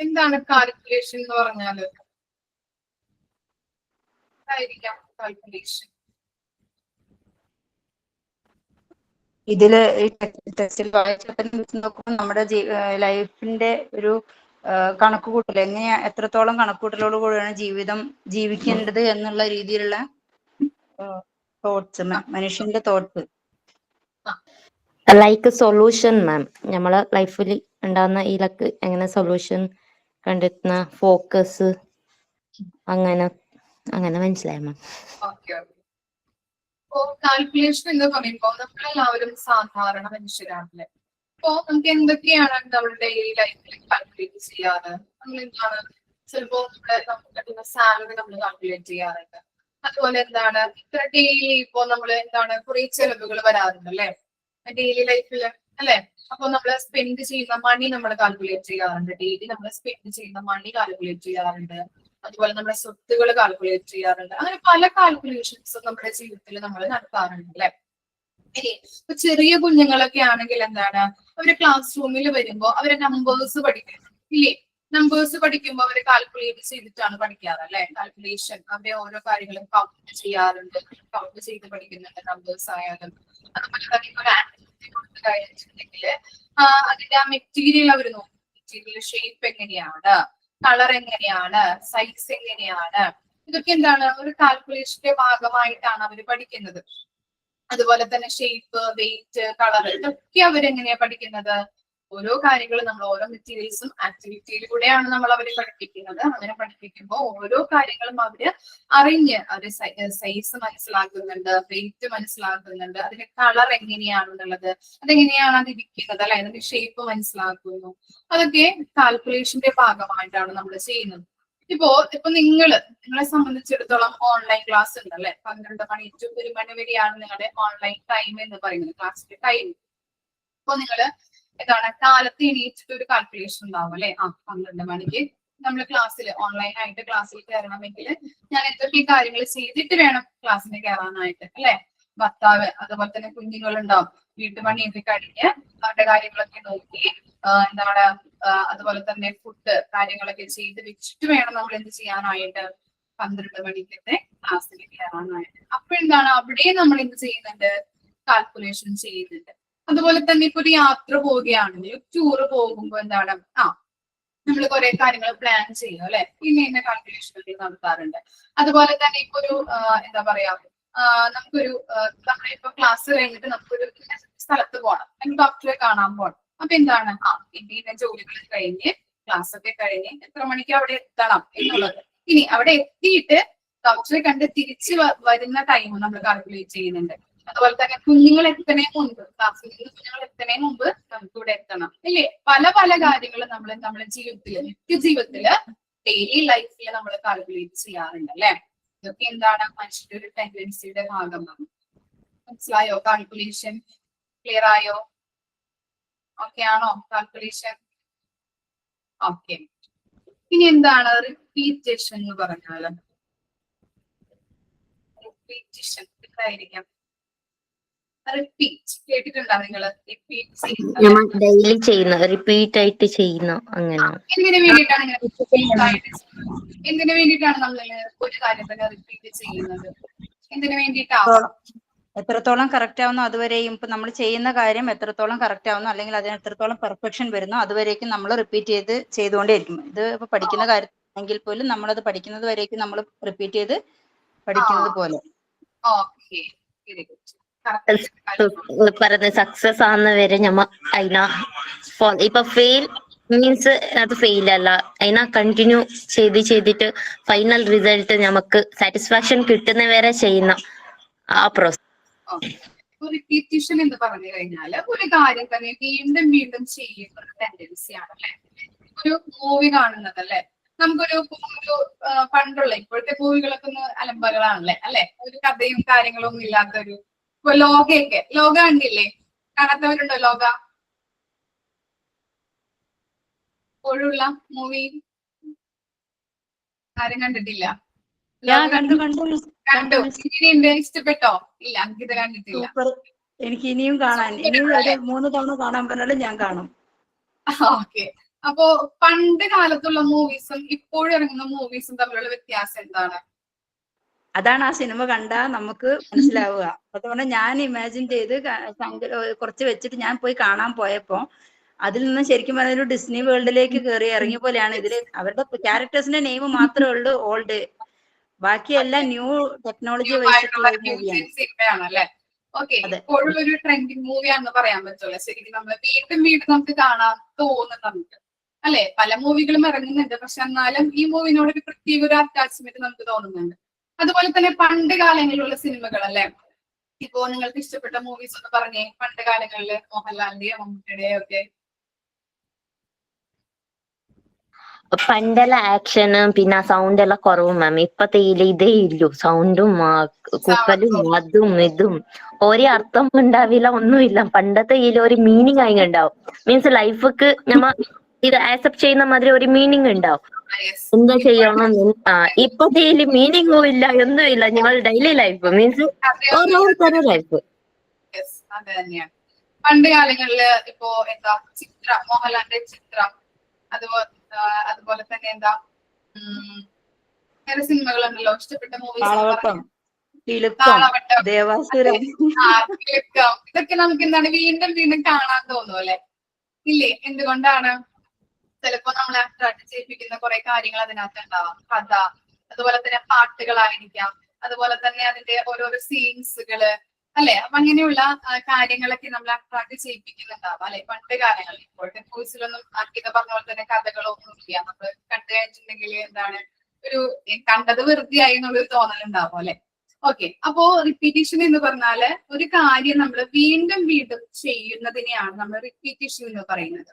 എന്താണ് കാൽക്കുലേഷൻ എന്ന് പറഞ്ഞാല്? ആയിരിക്കാം കാൽക്കുലേഷൻ. ഇതില് ഈ ടെക്സ്റ്റിൽ വായിച്ചപ്പോൾ നോക്കുമ്പോൾ നമ്മുടെ ലൈഫിന്റെ ഒരു കണക്കുകൂട്ടൽ, എങ്ങനെയാ എത്രത്തോളം കണക്കുകൂട്ടലോട് കൂടിയാണ് ജീവിതം ജീവിക്കേണ്ടത് എന്നുള്ള രീതിയിലുള്ള തോട്ട്സ്, മനുഷ്യന്റെ തോട്ട്സ്. ലൈക്ക് സൊല്യൂഷൻ മാം, നമ്മളെ ലൈഫിൽ ഉണ്ടാകുന്ന ഇതിലൊക്കെ എങ്ങനെ സൊല്യൂഷൻ കണ്ടെത്തുന്ന, ഫോക്കസ്, അങ്ങനെ അങ്ങനെ മനസ്സിലായി മാം. Okay okay. കാൽക്കുലേഷൻ എന്ന് പറയുമ്പോൾ നമ്മളെല്ലാവരും സാധാരണ മനുഷ്യരാണല്ലേ. അപ്പോ നമുക്ക് എന്തൊക്കെയാണ് നമ്മുടെ ഡെയിലി ലൈഫിൽ കാൽക്കുലേറ്റ് ചെയ്യാറ്? നമ്മൾ എന്താണ് ചിലപ്പോ നമുക്ക് കിട്ടുന്ന സാലറി നമ്മൾ കാൽക്കുലേറ്റ് ചെയ്യാറുണ്ട്. അതുപോലെ എന്താണ് ഇത്ര ഡെയിലി ഇപ്പോ നമ്മൾ എന്താണ് കുറെ ചെലവുകൾ വരാറുണ്ട് അല്ലെ ഡെയിലി ലൈഫിൽ അല്ലെ. അപ്പൊ നമ്മൾ സ്പെൻഡ് ചെയ്യുന്ന മണി നമ്മൾ കാൽക്കുലേറ്റ് ചെയ്യാറുണ്ട്. ഡെയിലി നമ്മൾ സ്പെൻഡ് ചെയ്യുന്ന മണി കാൽക്കുലേറ്റ് ചെയ്യാറുണ്ട്. അതുപോലെ നമ്മുടെ സ്വത്തുകൾ കാൽക്കുലേറ്റ് ചെയ്യാറുണ്ട്. അങ്ങനെ പല കാൽക്കുലേഷൻസും നമ്മുടെ ജീവിതത്തിൽ നമ്മൾ നടത്താറുണ്ട് അല്ലെ. ഇനി ഇപ്പൊ ചെറിയ കുഞ്ഞുങ്ങളൊക്കെ ആണെങ്കിൽ എന്താണ്, അവര് ക്ലാസ് റൂമിൽ വരുമ്പോ അവര് നമ്പേഴ്സ് പഠിക്കണം ഇല്ലേ. നമ്പേഴ്സ് പഠിക്കുമ്പോൾ അവര് കാൽക്കുലേറ്റ് ചെയ്തിട്ടാണ് പഠിക്കാറ് അല്ലെ. കാൽക്കുലേഷൻ അവരെ ഓരോ കാര്യങ്ങളും കൗണ്ട് ചെയ്യാറുണ്ട്, കൗണ്ട് ചെയ്ത് പഠിക്കുന്നുണ്ട് നമ്പേഴ്സ് ആയാലും. അതുപോലെ തന്നെ ഒരു ആക്ടിവിറ്റി കൊടുത്ത് കഴിഞ്ഞിട്ടുണ്ടെങ്കിൽ അതിന്റെ ആ മെറ്റീരിയൽ അവർ നോക്കും. മെറ്റീരിയൽ ഷേപ്പ് എങ്ങനെയാണ്, കളർ എങ്ങനെയാണ്, സൈസ് എങ്ങനെയാണ്, ഇതൊക്കെ എന്താണ് ഒരു കാൽക്കുലേഷന്റെ ഭാഗമായിട്ടാണ് അവർ പഠിക്കുന്നത്. അതുപോലെ തന്നെ ഷേപ്പ്, വെയിറ്റ്, കളർ, ഇതൊക്കെ അവരെങ്ങനെയാ പഠിക്കുന്നത്? ഓരോ കാര്യങ്ങളും നമ്മൾ ഓരോ മെറ്റീരിയൽസും ആക്ടിവിറ്റിയിലൂടെയാണ് നമ്മൾ അവരെ പഠിപ്പിക്കുന്നത്. അങ്ങനെ പഠിപ്പിക്കുമ്പോൾ ഓരോ കാര്യങ്ങളും അവര് അറിഞ്ഞ് അവര് സൈസ് മനസ്സിലാക്കുന്നുണ്ട്, വെയിറ്റ് മനസ്സിലാക്കുന്നുണ്ട്, അതിന്റെ കളർ എങ്ങനെയാണെന്നുള്ളത്, അതെങ്ങനെയാണ് അത് ഇരിക്കുന്നത് അല്ലെ, അതിന്റെ ഷേപ്പ് മനസ്സിലാക്കുന്നു. അതൊക്കെ കാൽക്കുലേഷന്റെ ഭാഗമായിട്ടാണ് നമ്മൾ ചെയ്യുന്നത്. ഇപ്പൊ നിങ്ങളെ സംബന്ധിച്ചിടത്തോളം ഓൺലൈൻ ക്ലാസ് ഉണ്ട് അല്ലെ. 12 മണി to 1 മണി വരെയാണ് നിങ്ങളുടെ ഓൺലൈൻ ടൈം എന്ന് പറയുന്നത്, ക്ലാസ്സിന്റെ ടൈം. അപ്പൊ നിങ്ങള് എന്താണ് കാലത്ത് എണീറ്റിട്ട് ഒരു കാൽക്കുലേഷൻ ഉണ്ടാവും അല്ലെ. 12 മണിക്ക് നമ്മൾ ക്ലാസ്സിൽ ഓൺലൈൻ ആയിട്ട് ക്ലാസ്സിൽ കയറണമെങ്കിൽ ഞാൻ എന്തൊക്കെ കാര്യങ്ങൾ ചെയ്തിട്ട് വേണം ക്ലാസ്സിന് കയറാനായിട്ട് അല്ലെ. ഭർത്താവ് അതുപോലെ തന്നെ കുഞ്ഞുങ്ങളുണ്ടാവും. വീട്ടുപണിയൊക്കെ കഴിഞ്ഞ് അവരുടെ കാര്യങ്ങളൊക്കെ നോക്കി എന്താണ് അതുപോലെ തന്നെ ഫുഡ് കാര്യങ്ങളൊക്കെ ചെയ്ത് വെച്ചിട്ട് വേണം നമ്മൾ എന്ത് ചെയ്യാനായിട്ട് 12 മണിക്കത്തെ ക്ലാസ്സിൽ കയറാനായിട്ട്. അപ്പൊ എന്താണ് അവിടെ നമ്മൾ എന്ത് ചെയ്യുന്നുണ്ട്, കാൽക്കുലേഷൻ ചെയ്യുന്നുണ്ട്. അതുപോലെ തന്നെ ഇപ്പൊ ഒരു യാത്ര പോവുകയാണെങ്കിൽ ടൂറ് പോകുമ്പോ എന്താണ് നമ്മൾ കുറെ കാര്യങ്ങൾ പ്ലാൻ ചെയ്യും അല്ലെ, ഇന്ന കാൽക്കുലേഷനുകൾ നടത്താറുണ്ട്. അതുപോലെ തന്നെ ഇപ്പൊ ഒരു എന്താ പറയാ നമുക്കൊരു നമ്മളിപ്പോ ക്ലാസ് കഴിഞ്ഞിട്ട് നമുക്കൊരു സ്ഥലത്ത് പോകണം, അല്ലെങ്കിൽ ഡോക്ടറെ കാണാൻ പോകണം. അപ്പൊ എന്താണ് ഇന്ന ജോലികൾ കഴിഞ്ഞ് ക്ലാസ് ഒക്കെ കഴിഞ്ഞ് എത്ര മണിക്ക് അവിടെ എത്തണം എന്നുള്ളത്. ഇനി അവിടെ എത്തിയിട്ട് ഡോക്ടറെ കണ്ട് തിരിച്ച് വരുന്ന ടൈം നമ്മൾ കാൽക്കുലേറ്റ് ചെയ്യുന്നുണ്ട്. അതുപോലെ തന്നെ കുഞ്ഞുങ്ങൾ എത്തണേ മുൻപ്, ക്ലാസ്സിൽ നിന്ന് കുഞ്ഞുങ്ങൾ എത്തണേ മുമ്പ് നമുക്ക് ഇവിടെ എത്തണം ഇല്ലേ. പല പല കാര്യങ്ങൾ നമ്മൾ നമ്മുടെ ജീവിതത്തില്, നിത്യജീവിതത്തില്, ഡെയിലി ലൈഫിൽ നമ്മൾ കാൽക്കുലേറ്റ് ചെയ്യാറുണ്ട് അല്ലെ. ഇതൊക്കെ എന്താണ് മനുഷ്യന്റെ ഒരു ടെൻഡൻസിയുടെ ഭാഗമാണ്. മനസ്സിലായോ? കാൽക്കുലേഷൻ ക്ലിയർ ആയോ? ഓക്കെ ആണോ കാൽക്കുലേഷൻ? ഓക്കെ. ഇനി എന്താണ് റിപ്പീറ്റേഷൻ എന്ന് പറഞ്ഞാല്? റിപ്പീറ്റേഷൻ എന്തായിരിക്കാം? റിപ്പീറ്റ് കേട്ടിട്ടുണ്ടോ നിങ്ങൾ? റിപ്പീറ്റ് ഡെയിലി ചെയ്യുന്ന, റിപ്പീറ്റ് ആയിട്ട് ചെയ്യുന്ന, അങ്ങനെ. എന്തിനു വേണ്ടിയിട്ടാണ് ഇങ്ങനെ റിപ്പീറ്റ് ആയിട്ട് ചെയ്യുന്നത്? എന്തിനു വേണ്ടിയിട്ടാണ് നമ്മൾ ഒരു കാര്യം തന്നെ റിപ്പീറ്റ് ചെയ്യുന്നത്? എന്തിനു വേണ്ടിയിട്ടാണ്? എത്രത്തോളം കറക്റ്റ് ആവുന്നോ അതുവരെയും, ഇപ്പൊ നമ്മൾ ചെയ്യുന്ന കാര്യം എത്രത്തോളം കറക്റ്റ് ആവുന്നോ അല്ലെങ്കിൽ അതിന് എത്രത്തോളം പെർഫെക്ഷൻ വരുന്നോ അതുവരേക്കും നമ്മൾ റിപ്പീറ്റ് ചെയ്തുകൊണ്ടേയിരിക്കും. ഇത് ഇപ്പൊ പഠിക്കുന്ന കാര്യമാണെങ്കിൽ പോലും നമ്മളത് പഠിക്കുന്നത് വരേക്കും നമ്മൾ റിപ്പീറ്റ് ചെയ്ത് പഠിക്കുന്നത് പോലെ. Okay, very good. പറഞ്ഞ സക്സസ് ആവുന്നവരെ ഞമ്മ അതിന ഇപ്പൊ ഫെയിൽ മീൻസ് അത് ഫെയിൽ അല്ല, അതിനാ കണ്ടിന്യൂ ചെയ്തിട്ട് ഫൈനൽ റിസൾട്ട് നമുക്ക് സാറ്റിസ്ഫാക്ഷൻ കിട്ടുന്നവരെ ചെയ്യുന്ന ആ പ്രോസസ്. റിപ്പീറ്റേഷൻ എന്ന് പറഞ്ഞു കഴിഞ്ഞാൽ ഒരു കാര്യം തന്നെ വീണ്ടും വീണ്ടും ചെയ്യുന്ന ഒരു ടെൻഡൻസിയാണ് അല്ലെ. ഒരു മൂവി കാണുന്നത് അല്ലെ, നമുക്കൊരു പണ്ടുള്ള ഇപ്പോഴത്തെ മൂവികളൊക്കെ ഒന്ന് അലമ്പകളാണല്ലേ അല്ലെ, ഒരു കഥയും കാര്യങ്ങളും ഒന്നും ഇല്ലാത്തൊരു. ഇപ്പൊ ലോക കണ്ടില്ലേ? കാണാത്തവരുണ്ടോ ലോക? ഇപ്പോഴുള്ള മൂവി ആരും കണ്ടിട്ടില്ല? കണ്ടു. ഇങ്ങനെയുണ്ട്? ഇഷ്ടപ്പെട്ടോ? ഇല്ല, അങ്കിത കണ്ടിട്ടില്ല. എനിക്ക് ഇനിയും കാണാൻ, ഇനിയും 3 തവണ കാണാൻ പറഞ്ഞാലും ഞാൻ കാണും. ഓക്കെ. അപ്പോ പണ്ട് കാലത്തുള്ള മൂവീസും ഇപ്പോഴും ഇറങ്ങുന്ന മൂവീസും തമ്മിലുള്ള വ്യത്യാസം എന്താണ്? അതാണ് ആ സിനിമ കണ്ടാൽ നമുക്ക് മനസ്സിലാവുക. അതുകൊണ്ട് ഞാൻ ഇമാജിൻ ചെയ്ത് കുറച്ച് വെച്ചിട്ട് ഞാൻ പോയി കാണാൻ പോയപ്പോ അതിൽ നിന്ന് ശരിക്കും പറഞ്ഞ ഒരു ഡിസ്നി വേൾഡിലേക്ക് കയറി ഇറങ്ങിയ പോലെയാണ്. ഇതില് അവരുടെ ക്യാരക്ടേഴ്സിന്റെ നെയിം മാത്രമേ ഉള്ളൂ ഓൾഡ്, ബാക്കിയെല്ലാം ന്യൂ ടെക്നോളജി വെച്ചിട്ടുള്ള സിനിമയാണ് അല്ലെ. ഓക്കെ. ഇപ്പോഴുള്ള ഒരു ട്രെൻഡിങ് മൂവിയാണെന്ന് പറയാൻ പറ്റുള്ളൂ. ശരിക്കും നമ്മൾ വീണ്ടും നമുക്ക് കാണാൻ തോന്നുന്നുണ്ട് അല്ലെ. പല മൂവികളും ഇറങ്ങുന്നുണ്ട്, പക്ഷെ എന്നാലും ഈ മൂവിനോട് ഒരു പ്രത്യേക ഒരു അറ്റാച്ച്മെന്റ് നമുക്ക് തോന്നുന്നുണ്ട്. അതുപോലെ തന്നെ പണ്ട് കാലങ്ങളിലുള്ള സിനിമകൾ അല്ലെ. ഇപ്പോ നിങ്ങൾക്ക് ഇഷ്ടപ്പെട്ട മൂവീസ് ഒന്ന് പറഞ്ഞേ, പണ്ട് കാലങ്ങളില് മോഹൻലാലിന്റെയോ മമ്മൂട്ടിയുടെയോ ഒക്കെ. പണ്ടെല്ലാം ആക്ഷനും പിന്നെ സൗണ്ട് എല്ലാം കുറവും മാം. ഇപ്പത്തെ ഇതേ ഇല്ലു, സൗണ്ടും കൂക്കലും അതും ഇതും ഒരേ അർത്ഥം ഉണ്ടാവില്ല, ഒന്നുമില്ല. പണ്ടത്തെ ഒരു മീനിങ് ആയി ഉണ്ടാവും. മീൻസ് ലൈഫക്ക് നമ്മ ഇത് ആക്സെപ്റ്റ് ചെയ്യുന്ന മാതിരി ഒരു മീനിങ് ഉണ്ടാവും. എന്താ ചെയ്യണം ഇപ്പത്തെ മീനിങ്ങും ഇല്ല, ഒന്നും ഇല്ല. നിങ്ങൾ ഡെയിലി ലൈഫ് മീൻസ് ഓരോരുത്തരുടെ ലൈഫ്. അത് തന്നെയാണ് പണ്ട് കാലങ്ങളില്. ഇപ്പോ എന്താ മോഹൻലാലിന്റെ ചിത്രം, അതുപോലെ തന്നെ എന്താ വേറെ സിനിമകളുണ്ടല്ലോ ഇഷ്ടപ്പെട്ട മൂവീസ്. ഇതൊക്കെ നമുക്ക് എന്താണ് വീണ്ടും വീണ്ടും കാണാൻ തോന്നും അല്ലെ. ഇല്ലേ? എന്തുകൊണ്ടാണ്? ചിലപ്പോ നമ്മളെ അട്രാക്ട് ചെയ്യിപ്പിക്കുന്ന കുറെ കാര്യങ്ങൾ അതിനകത്ത് ഉണ്ടാവാം. കഥ, അതുപോലെ തന്നെ പാട്ടുകളായിരിക്കാം, അതുപോലെ തന്നെ അതിന്റെ ഓരോരോ സീൻസുകള് അല്ലെ. അപ്പൊ അങ്ങനെയുള്ള കാര്യങ്ങളൊക്കെ നമ്മൾ അട്രാക്ട് ചെയ്യിപ്പിക്കുന്നുണ്ടാവാം അല്ലെ പണ്ട് കാലങ്ങളിൽ. ഇപ്പോഴത്തെ മൂവീസിലൊന്നും അർക്കിത പറഞ്ഞ പോലെ തന്നെ കഥകളൊന്നും ഇല്ല. നമ്മൾ കണ്ടു കഴിഞ്ഞിട്ടുണ്ടെങ്കിൽ എന്താണ് ഒരു കണ്ടത് വെറുതെയായി എന്നുള്ളൊരു തോന്നലുണ്ടാവും അല്ലെ. ഓക്കെ. അപ്പോ റിപ്പീറ്റേഷൻ എന്ന് പറഞ്ഞാല് ഒരു കാര്യം നമ്മൾ വീണ്ടും വീണ്ടും ചെയ്യുന്നതിനെയാണ് നമ്മൾ റിപ്പീറ്റേഷൻ എന്ന് പറയുന്നത്.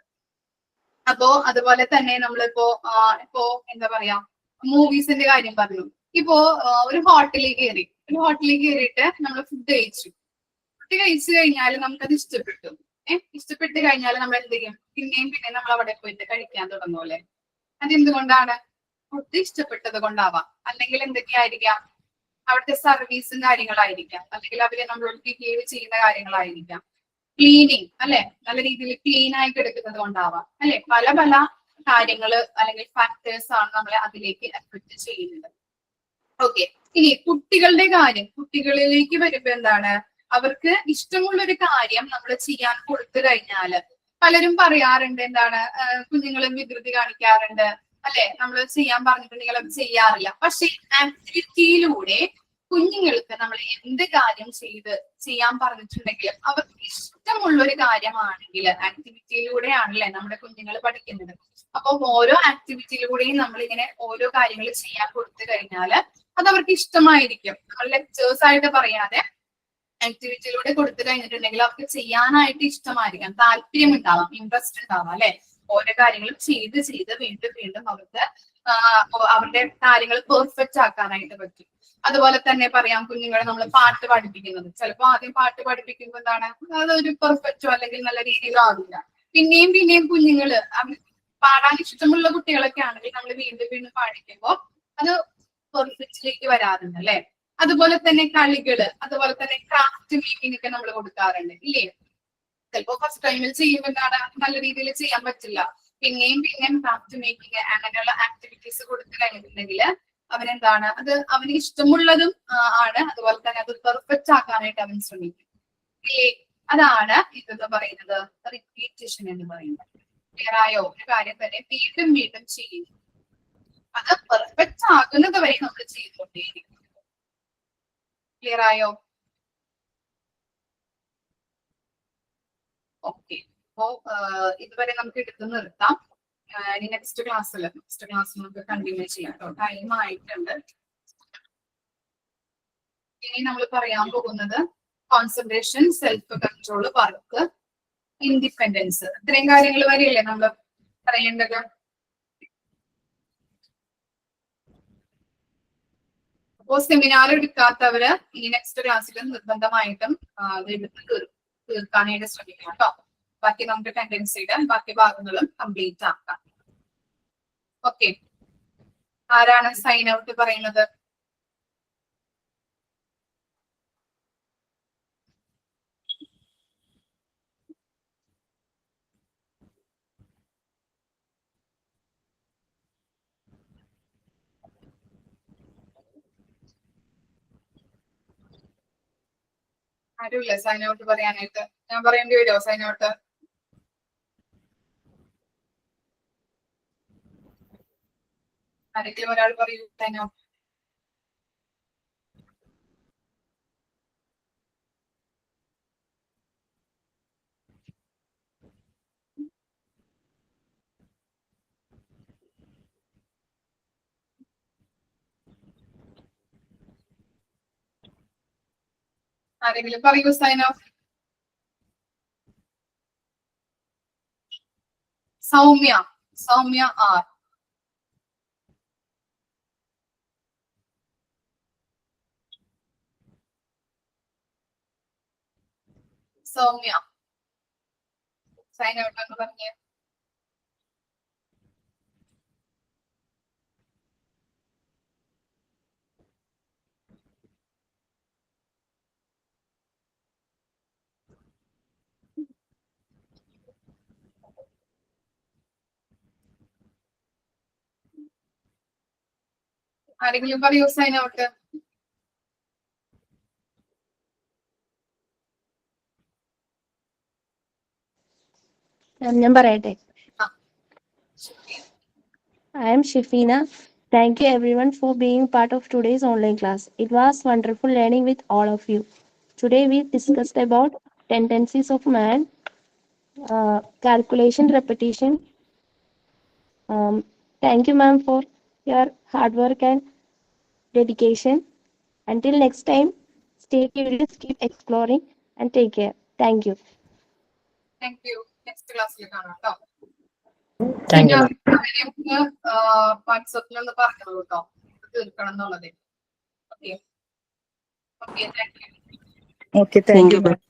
അപ്പോ അതുപോലെ തന്നെ നമ്മളിപ്പോ എന്താ പറയാ മൂവീസിന്റെ കാര്യം പറഞ്ഞു. ഇപ്പോ ഒരു ഹോട്ടലിൽ കയറിയിട്ട് നമ്മൾ ഫുഡ് കഴിച്ചു കഴിഞ്ഞാൽ നമുക്കത് ഇഷ്ടപ്പെട്ടു. ഇഷ്ടപ്പെട്ട് കഴിഞ്ഞാൽ നമ്മൾ എന്ത് ചെയ്യും? പിന്നെയും നമ്മൾ അവിടെ പോയിട്ട് കഴിക്കാൻ തുടങ്ങുമല്ലേ. അതെന്തുകൊണ്ടാണ്? ഫുഡ് ഇഷ്ടപ്പെട്ടത് കൊണ്ടാവാം, അല്ലെങ്കിൽ എന്തൊക്കെയായിരിക്കാം അവിടുത്തെ സർവീസും കാര്യങ്ങളായിരിക്കാം, അല്ലെങ്കിൽ അവര് നമ്മളോട് ബിഹേവ് ചെയ്യുന്ന കാര്യങ്ങളായിരിക്കാം. ക്ലീനിങ് അല്ലെ, നല്ല രീതിയിൽ ക്ലീൻ ആയിട്ട് എടുക്കുന്നത് കൊണ്ടാവാം അല്ലെ. പല പല കാര്യങ്ങള് അല്ലെങ്കിൽ ഫാക്ടേഴ്സ് ആണ് നമ്മളെ അതിലേക്ക് എഫക്ട് ചെയ്യുന്നത്. ഓക്കെ, ഇനി കുട്ടികളുടെ കാര്യം, കുട്ടികളിലേക്ക് വരുമ്പോ എന്താണ്, അവർക്ക് ഇഷ്ടമുള്ള ഒരു കാര്യം നമ്മൾ ചെയ്യാൻ കൊടുത്തു കഴിഞ്ഞാല് പലരും പറയാറുണ്ട് എന്താണ്, കുഞ്ഞുങ്ങളും വികൃതി കാണിക്കാറുണ്ട് അല്ലെ, നമ്മൾ ചെയ്യാൻ പറഞ്ഞിട്ടുണ്ടെങ്കിൽ അത് ചെയ്യാറില്ല. പക്ഷെ ആക്ടിവിറ്റിയിലൂടെ കുഞ്ഞുങ്ങൾക്ക് നമ്മൾ എന്ത് കാര്യം ചെയ്യാൻ പറഞ്ഞിട്ടുണ്ടെങ്കിൽ അവർക്ക് ഇഷ്ടമുള്ള ഒരു കാര്യമാണെങ്കിൽ ആക്ടിവിറ്റിയിലൂടെയാണല്ലേ നമ്മുടെ കുഞ്ഞുങ്ങൾ പഠിക്കുന്നത്. അപ്പൊ ഓരോ ആക്ടിവിറ്റിയിലൂടെയും നമ്മളിങ്ങനെ ഓരോ കാര്യങ്ങൾ ചെയ്യാൻ കൊടുത്തു കഴിഞ്ഞാല് അത് അവർക്ക് ഇഷ്ടമായിരിക്കും. നമ്മൾ ലെക്ചേഴ്സ് ആയിട്ട് പറയാതെ ആക്ടിവിറ്റിയിലൂടെ കൊടുത്തു കഴിഞ്ഞിട്ടുണ്ടെങ്കിൽ അവർക്ക് ചെയ്യാനായിട്ട് ഇഷ്ടമായിരിക്കാം, താല്പര്യം ഉണ്ടാവാം, ഇൻട്രസ്റ്റ് ഉണ്ടാവാം അല്ലെ. ഓരോ കാര്യങ്ങളും ചെയ്ത് വീണ്ടും വീണ്ടും അവർക്ക് അവരുടെ കാര്യങ്ങൾ പെർഫെക്റ്റ് ആക്കാനായിട്ട് പറ്റും. അതുപോലെ തന്നെ പറയാം, കുഞ്ഞുങ്ങളെ നമ്മൾ പാട്ട് പഠിപ്പിക്കുന്നത്, ചിലപ്പോൾ ആദ്യം പാട്ട് പഠിപ്പിക്കുമ്പോൾ എന്താണ്, അതൊരു പെർഫെക്റ്റോ അല്ലെങ്കിൽ നല്ല രീതിയിലോ ആവില്ല. പിന്നെയും കുഞ്ഞുങ്ങള് പാടാൻ ഇഷ്ടമുള്ള കുട്ടികളൊക്കെ ആണെങ്കിൽ നമ്മൾ വീണ്ടും വീണ്ടും പാടിക്കുമ്പോൾ അത് പെർഫെക്റ്റിലേക്ക് വരാറുണ്ട് അല്ലെ. അതുപോലെ തന്നെ കളികള്, അതുപോലെ തന്നെ ക്രാഫ്റ്റ് മേക്കിംഗ് ഒക്കെ നമ്മൾ കൊടുക്കാറുണ്ട് ഇല്ലേ. ചിലപ്പോ ഫസ്റ്റ് ടൈമിൽ ചെയ്യുമ്പോൾ എന്താണ്, നല്ല രീതിയിൽ ചെയ്യാൻ പറ്റില്ല. പിന്നെയും ക്രാഫ്റ്റ് മേക്കിംഗ് അങ്ങനെയുള്ള ആക്ടിവിറ്റീസ് കൊടുത്തു കഴിഞ്ഞിട്ടുണ്ടെങ്കിൽ അവനെന്താണ്, അത് അവന് ഇഷ്ടമുള്ളതും ആണ്, അതുപോലെ തന്നെ അത് പെർഫെക്റ്റ് ആക്കാനായിട്ട് അവൻ ശ്രമിക്കും ഇല്ലേ. അതാണ് ഇതെന്ന് പറയുന്നത് റിപ്പീറ്റേഷൻ എന്ന് പറയുന്നത്. ക്ലിയർ ആയോ? ഒരു കാര്യം തന്നെ വീണ്ടും വീണ്ടും ചെയ്യുന്നു, അത് പെർഫെക്റ്റ് ആകുന്നത് വരെ നമ്മൾ ചെയ്തുകൊണ്ടേയിരിക്കും. ക്ലിയർ ആയോ? ഓക്കെ, അപ്പോ ഇതുവരെ നമുക്ക് എടുത്തു നിർത്താം. ഇനി നെക്സ്റ്റ് ക്ലാസ്സിൽ നമുക്ക് കണ്ടിന്യൂ ചെയ്യാം കേട്ടോ. ടൈം ആയിട്ടുണ്ട്. ഇനി നമ്മൾ പറയാൻ പോകുന്നത് concentration, self control, work, independence, ഇത്രയും കാര്യങ്ങൾ വരെയല്ലേ നമ്മൾ പറയേണ്ടത്. അപ്പോ സെമിനാർ എടുക്കാത്തവര് ഈ നെക്സ്റ്റ് ക്ലാസ്സിൽ നിർബന്ധമായിട്ടും അത് എടുത്ത് തീർക്കാനായിട്ട് ശ്രമിക്കാം കേട്ടോ. ബാക്കി നമുക്ക് ടെൻഡൻസിയുടെ ബാക്കി ഭാഗങ്ങളും കംപ്ലീറ്റ് ആക്കാം. ഓക്കെ, ആരാണ് സൈൻ ഔട്ട് പറയുന്നത്? ആരുമില്ല സൈൻ ഔട്ട് പറയാനായിട്ട്? ഞാൻ പറയേണ്ടി വരുമോ സൈൻ ഔട്ട്? ആരെങ്കിലും ഒരാൾ പറയൂ സൈൻ ഔട്ട്. ആരെങ്കിലും പറയൂ sign off. Soumya R. Soumya sign out എന്ന് പറഞ്ഞേ. ആരെങ്കിലും പറയൂ സൈൻ ഔട്ട്. ഞാൻ പറയട്ടെ. I am Shifina. Thank you everyone for being part of today's online class. It was wonderful learning with all of you. Today we discussed about tendencies of man, calculation, repetition. Thank you ma'am for your hard work and dedication. Until next time, stay curious, keep exploring and take care. Thank you. Thank you. Next ക്ലാസ്സിൽ കാണാം കേട്ടോ. വാട്സപ്പിലൊന്ന് പറഞ്ഞോളൂ കേട്ടോ, തീർക്കണം എന്നുള്ളത്. Okay, thank you. Okay, thank you.